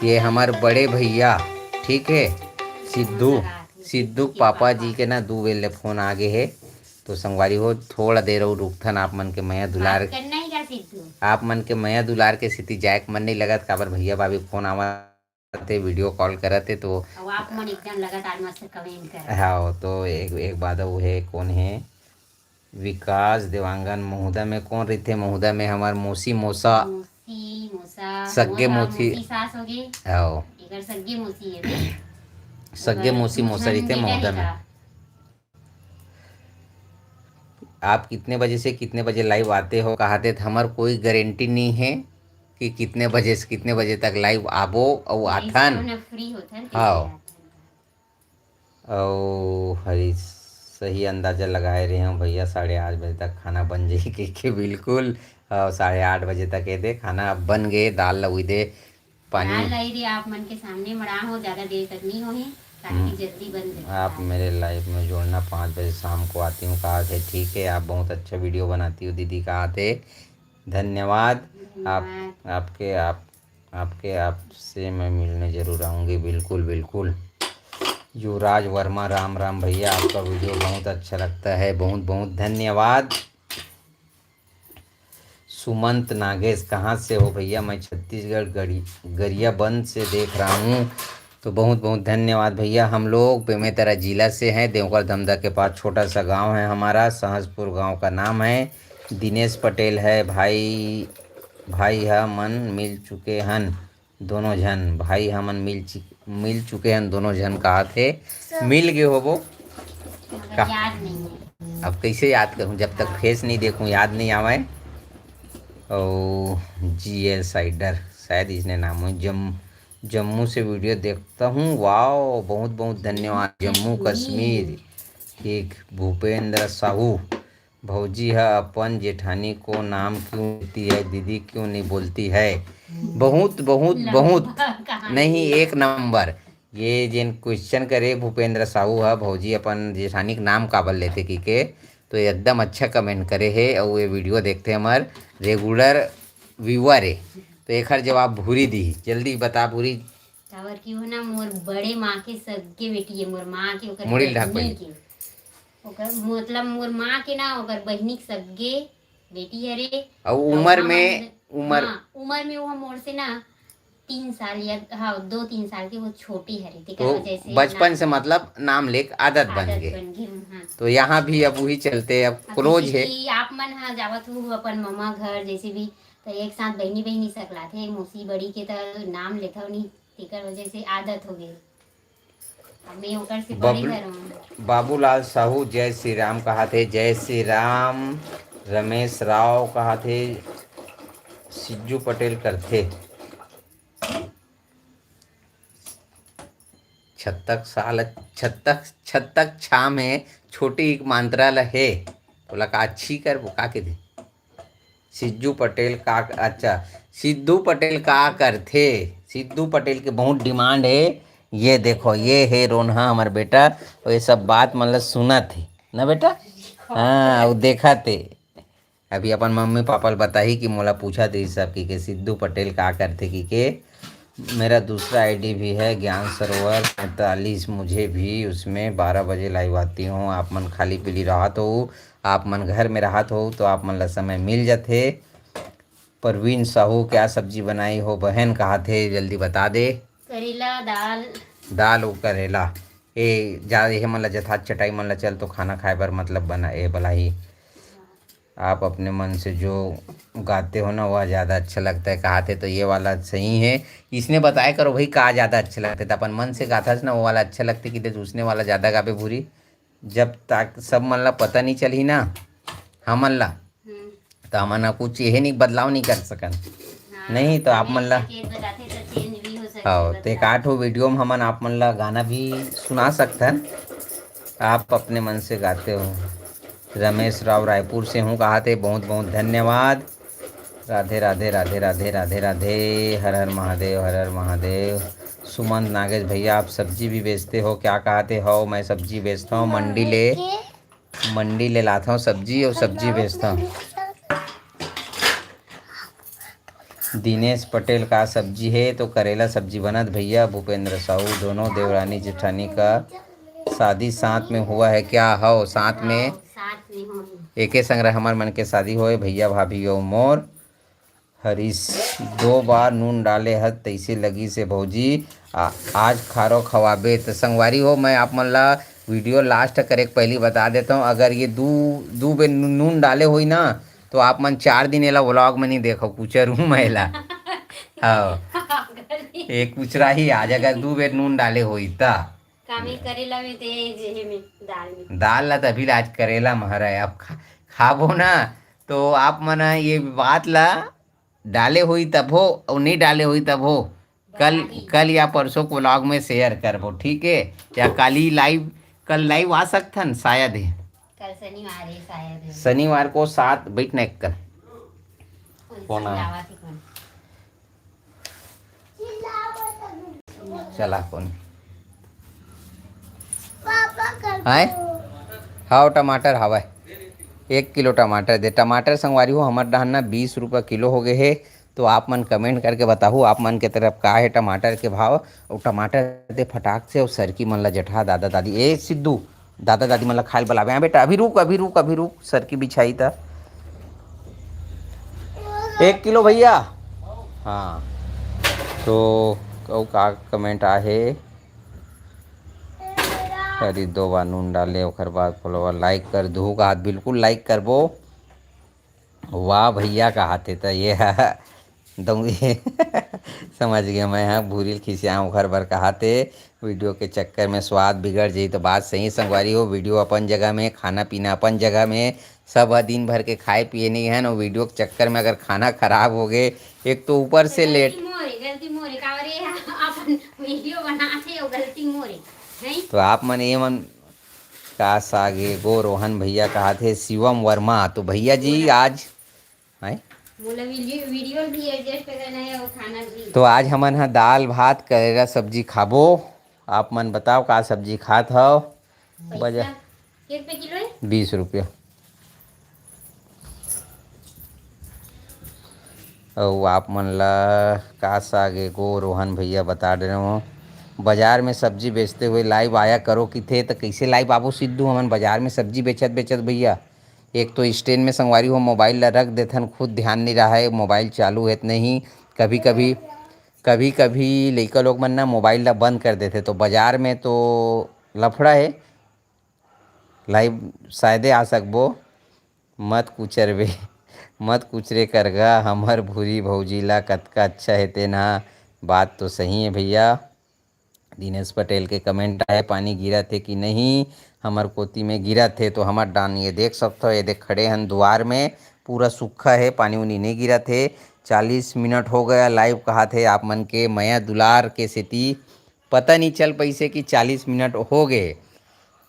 ये हमारे बड़े भैया ठीक है सिद्धू पापा जी के ना 2 वेले फ़ोन आगे है तो संगवारी हो थोड़ा देर और रुकथन आप मन के मैया दुलार आप मन के मैया दुलार के स्थिति जायक मन नहीं लगत काबर भैया भाभी फोन आवते वीडियो कॉल करते तो आप मन एकदम लगातार मस्त कमेंट कर। हाँ तो एक बात वो है कौन है विकास देवांगन महुदा में कौन रहते महुदा में हमार मौसी मौसा सग्गे मौसी सास हो गई आओ एकर सग्गे मौसी है सग्गे मौसी मौसा रहते महुदा में। आप कितने बजे से कितने बजे लाइव आते हो कहा थे हमार कोई गारंटी नहीं है कि कितने बजे से कितने बजे तक लाइव आबो और आथन। हाँ और हरी सही अंदाज़ा लगाए रहे हूँ भैया 8:30 बजे तक खाना बन जाए के बिल्कुल 8:30 बजे तक ये दे खाना अब बन गए दाल लगुई दे पानी आप मन के सामने मड़ा हो ज़्यादा देर तक नहीं होही ताकि जल्दी बन जाए। आप मेरे लाइव में जोड़ना 5 बजे शाम को आती हूँ कहा थे ठीक है आप बहुत अच्छा वीडियो बनाती हो दीदी कहा थे धन्यवाद। आपके आपसे मैं मिलने ज़रूर आऊँगी बिल्कुल बिल्कुल। युवराज वर्मा राम राम भैया आपका वीडियो बहुत अच्छा लगता है बहुत बहुत धन्यवाद। सुमंत नागेश कहाँ से हो भैया मैं छत्तीसगढ़ गरियाबंद से देख रहा हूँ तो बहुत बहुत धन्यवाद भैया। हम लोग बेमेतरा जिला से हैं देवघर धमधा के पास छोटा सा गांव है हमारा सहजपुर गांव का नाम है। दिनेश पटेल है भाई मन मिल चुके हन दोनों जन भाई हमन मिल चुके हैं दोनों जन कहा थे मिल गए हो वो याद नहीं है अब कैसे याद करूं जब तक फेस नहीं देखूं याद नहीं आवे। और GL साइडर शायद इसने नाम हो जम्मू से वीडियो देखता हूँ। वाओ, बहुत बहुत धन्यवाद। जम्मू कश्मीर। ठीक, भूपेंद्र साहू। भौजी है अपन जेठानी को नाम क्यों देती है, दीदी क्यों नहीं बोलती है? बहुत बहुत बहुत नहीं, एक नंबर। ये जिन क्वेश्चन करे भूपेंद्र साहू है भौजी अपन जेठानी के नाम काबल लेते के तो एकदम अच्छा कमेंट करे है और ये वीडियो देखते हमार रेगुलर व्यूअर है। तो एक हर जवाब भूरी दी, जल्दी बता भूरी। काबर की हो ना, मोर बड़े माँ के सगे बेटी है, मोर माँ के ओकर मुड़ी ढाक बहिनी पहले। के, ओकर मतलब मोर माँ के ना ओकर बहिनी के सगे बेटी है रे। और उम्र में उम्र उम्र में वो मोर से ना 3 साल या हाँ 2-3 साल की वो छोटी है रे। तो बचपन से मतलब नाम ले आदत बन गई। हाँ। तो यहाँ भी अब वही चलते, अब क्लोज है। आप मन हाँ जावत हूँ अपन ममा घर जैसे भी तो एक साथ बहनी बहनी सकला थे, मौसी बड़ी के तो नाम लेता नहीं, तेकर वजह से आदत हो गई। अब मैं ओकर से बड़ी घर हूँ। बाबूलाल साहू जय श्री राम कहा थे, जय श्री राम। रमेश राव कहा थे, सिज्जू पटेल करते। 36 छा में छोटी एक मंत्रालय है। बोला का अच्छी कर वो का के थे। सिद्धू पटेल का, अच्छा सिद्धू पटेल का करते। सिद्धू पटेल के बहुत डिमांड है। ये देखो ये है रोन्हा हमार बेटा, और ये सब बात मतलब सुना थे ना बेटा। हाँ वो देखा थे। अभी अपन मम्मी पापा बताही कि मोला पूछा थे सब कि के सिद्धू पटेल का करते कि मेरा दूसरा आईडी भी है ज्ञान सरोवर 45, मुझे भी उसमें 12 बजे लाइव आती हूँ। आप मन खाली पीली राहत हो, आप मन घर में राहत हो तो आप मन ला समय मिल जाते। परवीन साहू क्या सब्जी बनाई हो बहन कहा थे, जल्दी बता दे। करेला दाल। दाल और करेला ए जा ये मन ला जथा चटाई मन ला चल तो खाना खाए बर मतलब बना ए बलाई। आप अपने मन से जो गाते हो ना वह ज़्यादा अच्छा लगता है कहा थे, तो ये वाला सही है। इसने बताया करो भाई कहा ज़्यादा अच्छा लगता है, तो अपन मन से गाता ना वो वाला अच्छा लगता कि दूसरे वाला ज़्यादा गावे भूरी। जब तक सब मन ला पता नहीं चली ना हमन ला, तो हमन कुछ ये नहीं बदलाव नहीं कर सकन। नहीं तो आप मन ला हाँ तो एक 8 वीडियो में हमन आप मन ला गाना भी सुना सकथन। आप अपने मन से गाते हो। रमेश राव रायपुर से हूँ कहा थे, बहुत बहुत धन्यवाद। राधे राधे राधे राधे राधे राधे, हर हर महादेव हर हर महादेव। सुमंत नागेश भैया आप सब्जी भी बेचते हो क्या कहते हो? मैं सब्जी बेचता हूँ, मंडी ले लाता हूँ सब्जी और सब्जी बेचता हूँ। दिनेश पटेल का सब्जी है तो करेला सब्जी बनत भैया। भूपेंद्र साहू दोनों देवरानी जेठानी का शादी साथ में हुआ है क्या? हो साथ में एक संग्रह हमार मन के शादी होए भैया भाभी और मोर। हरीश 2 बार नून डाले हत तैसे लगी से भौजी आज खारो खवाबे। तो संगवारी हो मैं आप मन ला वीडियो लास्ट करे पहली बता देता हूँ, अगर ये दू बे नून डाले हुई ना तो आप मन 4 दिन एला व्लॉग में नहीं देखो कुछ रूम महिला। हाँ एक कुछ रही आज अगर 2 बेर नून डाले हुई ता करेला में दाल ला तभी आज करेला महरा है। अब खाबो ना तो आप मन ये बात ला डाले हुई तब हो और नहीं डाले हुई तब हो, कल या परसों को व्लॉग में शेयर करबो ठीक है। या कल लाइव आ सकथन शायद है, कल शनिवार है शायद है। शनिवार को 7 बैठ नहीं कर चला कौन है। हाँ टमाटर हवा 1 किलो टमाटर दे। टमाटर संगवारी हो हमारे डहान ना 20 रुपये किलो हो गए है। तो आप मन कमेंट करके बताओ आप मन के तरफ का है टमाटर के भाव। और टमाटर दे फटाक से और सरकी मन ला जठा दादा दादी ए सिद्धू दादा दादी मन ला खाए बुलावे। हाँ बेटा अभी रुक सरकी बिछाई था 1 किलो भैया। हाँ तो कौ का कमेंट आहे करी 2 बार नून डाले और बाद फॉलोवर लाइक कर दो का हाथ बिल्कुल लाइक करबो। वाह भैया का हाथे तो ये है दूंगी समझ गया मैं। हाँ भूरिल खिसियाँ घर भर कहाते वीडियो के चक्कर में स्वाद बिगड़ जाई तो बात सही संगवारी हो। वीडियो अपन जगह में, खाना पीना अपन जगह में, सब दिन भर के खाए पिए नहीं है ना। वीडियो के चक्कर में अगर खाना खराब हो गए एक तो ऊपर से लेट गलती मोरे कावरे अपन वीडियो बनाते और गलती मोरे नहीं। तो आप मन ये मन का सागे गो रोहन भैया कहा थे शिवम वर्मा, तो भैया जी आज है बोला वीडियो वीडियो भी एडजस्ट करना है और खाना भी। तो आज हमन हा दाल भात करेला सब्जी खाबो। आप मन बताओ का सब्जी खात हव? पैसा कितने रुपए किलो है? 20 रुपया। और आप मन ला का सागे गो रोहन भैया बता दे रहे हो बाजार में सब्जी बेचते हुए लाइव आया करो कि थे तो कैसे लाइव बाबू सिद्धू हमन बाजार में सब्जी बेचत बेचत भैया एक तो स्टैंड में संगवारी हो मोबाइल ला रख देथन, खुद ध्यान नहीं रहा है, मोबाइल चालू है नहीं। कभी कभी लइका लोग मन ना मोबाइल ला बंद कर देते, तो बाजार में तो लफड़ा है। लाइव शायदे आ सकबो, मत कुचरबे मत कुचरे करगा हमर भूरी भौजी ला कतका अच्छा है तेना। बात तो सही है भैया। दिनेश पटेल के कमेंट आए पानी गिरा थे कि नहीं, हमार कोती में गिरा थे तो हमार डान ये देख सकते हो, ये देख खड़े हैं द्वार में, पूरा सूखा है, पानी उनी नहीं गिरा थे। 40 मिनट हो गया लाइव कहा थे आप मन के मया दुलार के सेती पता नहीं चल पैसे कि 40 मिनट हो गए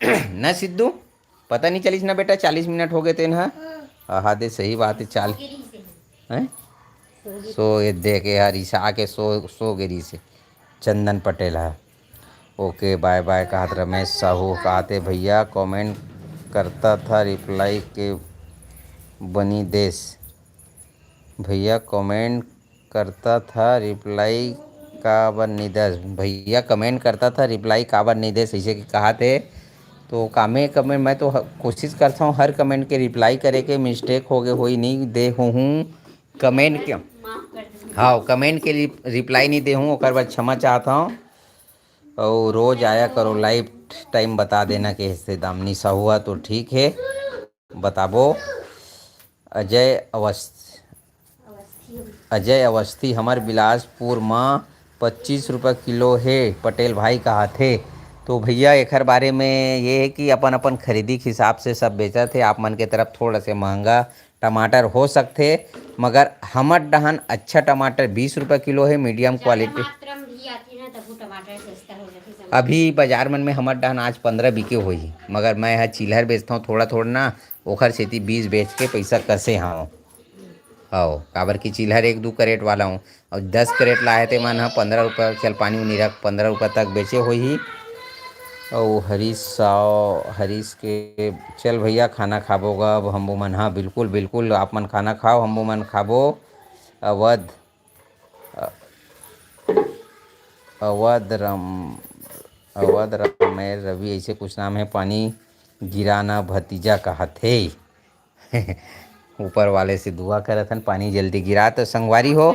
न सिद्धू, पता नहीं चलिस ना बेटा 40 मिनट हो गए थे ना। हाँ दे सही बात है। चाल हैं सो ये देखे यार ईसा के सो गिरी से चंदन पटेल है। ओके बाय बाय कहत रमेश साहू कहते भैया कमेंट करता था रिप्लाई के बनी देश। भैया कमेंट करता था रिप्लाई का बर निदेश। भैया कमेंट करता था रिप्लाई का बर निदेश ऐसे कहा थे। तो कामे कमेंट मैं तो कोशिश करता हूँ हर कमेंट के रिप्लाई करे के, मिस्टेक हो गए होई नहीं दे हूँ कमेंट के। हाँ कमेंट के रिप्लाई नहीं दे हूँ ओकर बाद क्षमा चाहता हूँ। और रोज़ आया करो लाइव टाइम बता देना कि इससे दामनी सा हुआ तो ठीक है बताबो। अजय अवस्थी हमार बिलासपुर में 25 रुपये किलो है पटेल भाई कहा थे। तो भैया एक बारे में ये है कि अपन अपन खरीदी के हिसाब से सब बेचा थे। आप मन के तरफ थोड़ा से महंगा टमाटर हो सकते, मगर हमर डहन अच्छा टमाटर 20 रुपये किलो है मीडियम क्वालिटी। अभी बाजार मन में हमर डहन आज 15 बिके हुई, मगर मैं यहाँ चिल्हर बेचता हूँ थोड़ा थोड़ा ना, ओखर सेती 20 बेच के पैसा कसे हाँ हो काबर की चिल्हर 1-2 करेट वाला हूँ और 10 करेट लाए थे मन 15 रुपये चल पानी उनी रख 15 रुपये तक बेचे हुई। और हरीश के चल भैया खाना खाबोगा अब हम मन। हाँ बिल्कुल बिल्कुल आप मन खाना खाओ हम मन खाबो। अवध रामेर रवि ऐसे कुछ नाम है, पानी गिराना भतीजा कहा थे ऊपर वाले से दुआ करत हन पानी जल्दी गिरा तो संगवारी हो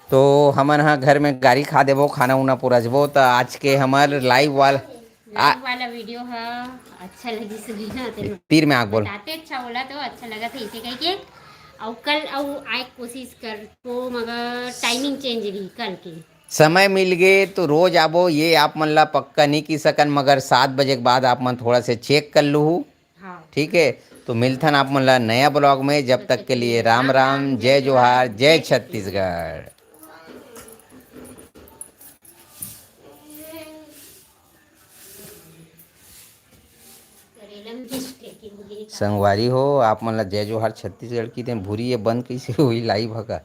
तो हमन हाँ घर में गाड़ी खा देबो खाना उना पुरजबो। तो आज के हमार लाइव वाला वीडियो है अच्छा लगी सुनी तीर में आग बोल अच्छा बोला तो अच्छा लगा था इसे कह के। और कल और आए कोशिश कर को मगर टाइमिंग चेंज रही कल की समय मिल गए तो रोज आबो। ये आप मन ला पक्का नहीं की सकन मगर 7 बजे के बाद आप मन थोड़ा से चेक कर लूँ। हाँ ठीक है तो मिलथन आप मन ला नया ब्लॉग में। जब तक के लिए राम राम, जय जोहार, जय छत्तीसगढ़। संगवारी हो आप मन ला जय जोहार छत्तीसगढ़ की। भूरी ये बंद कैसे हुई लाइव का।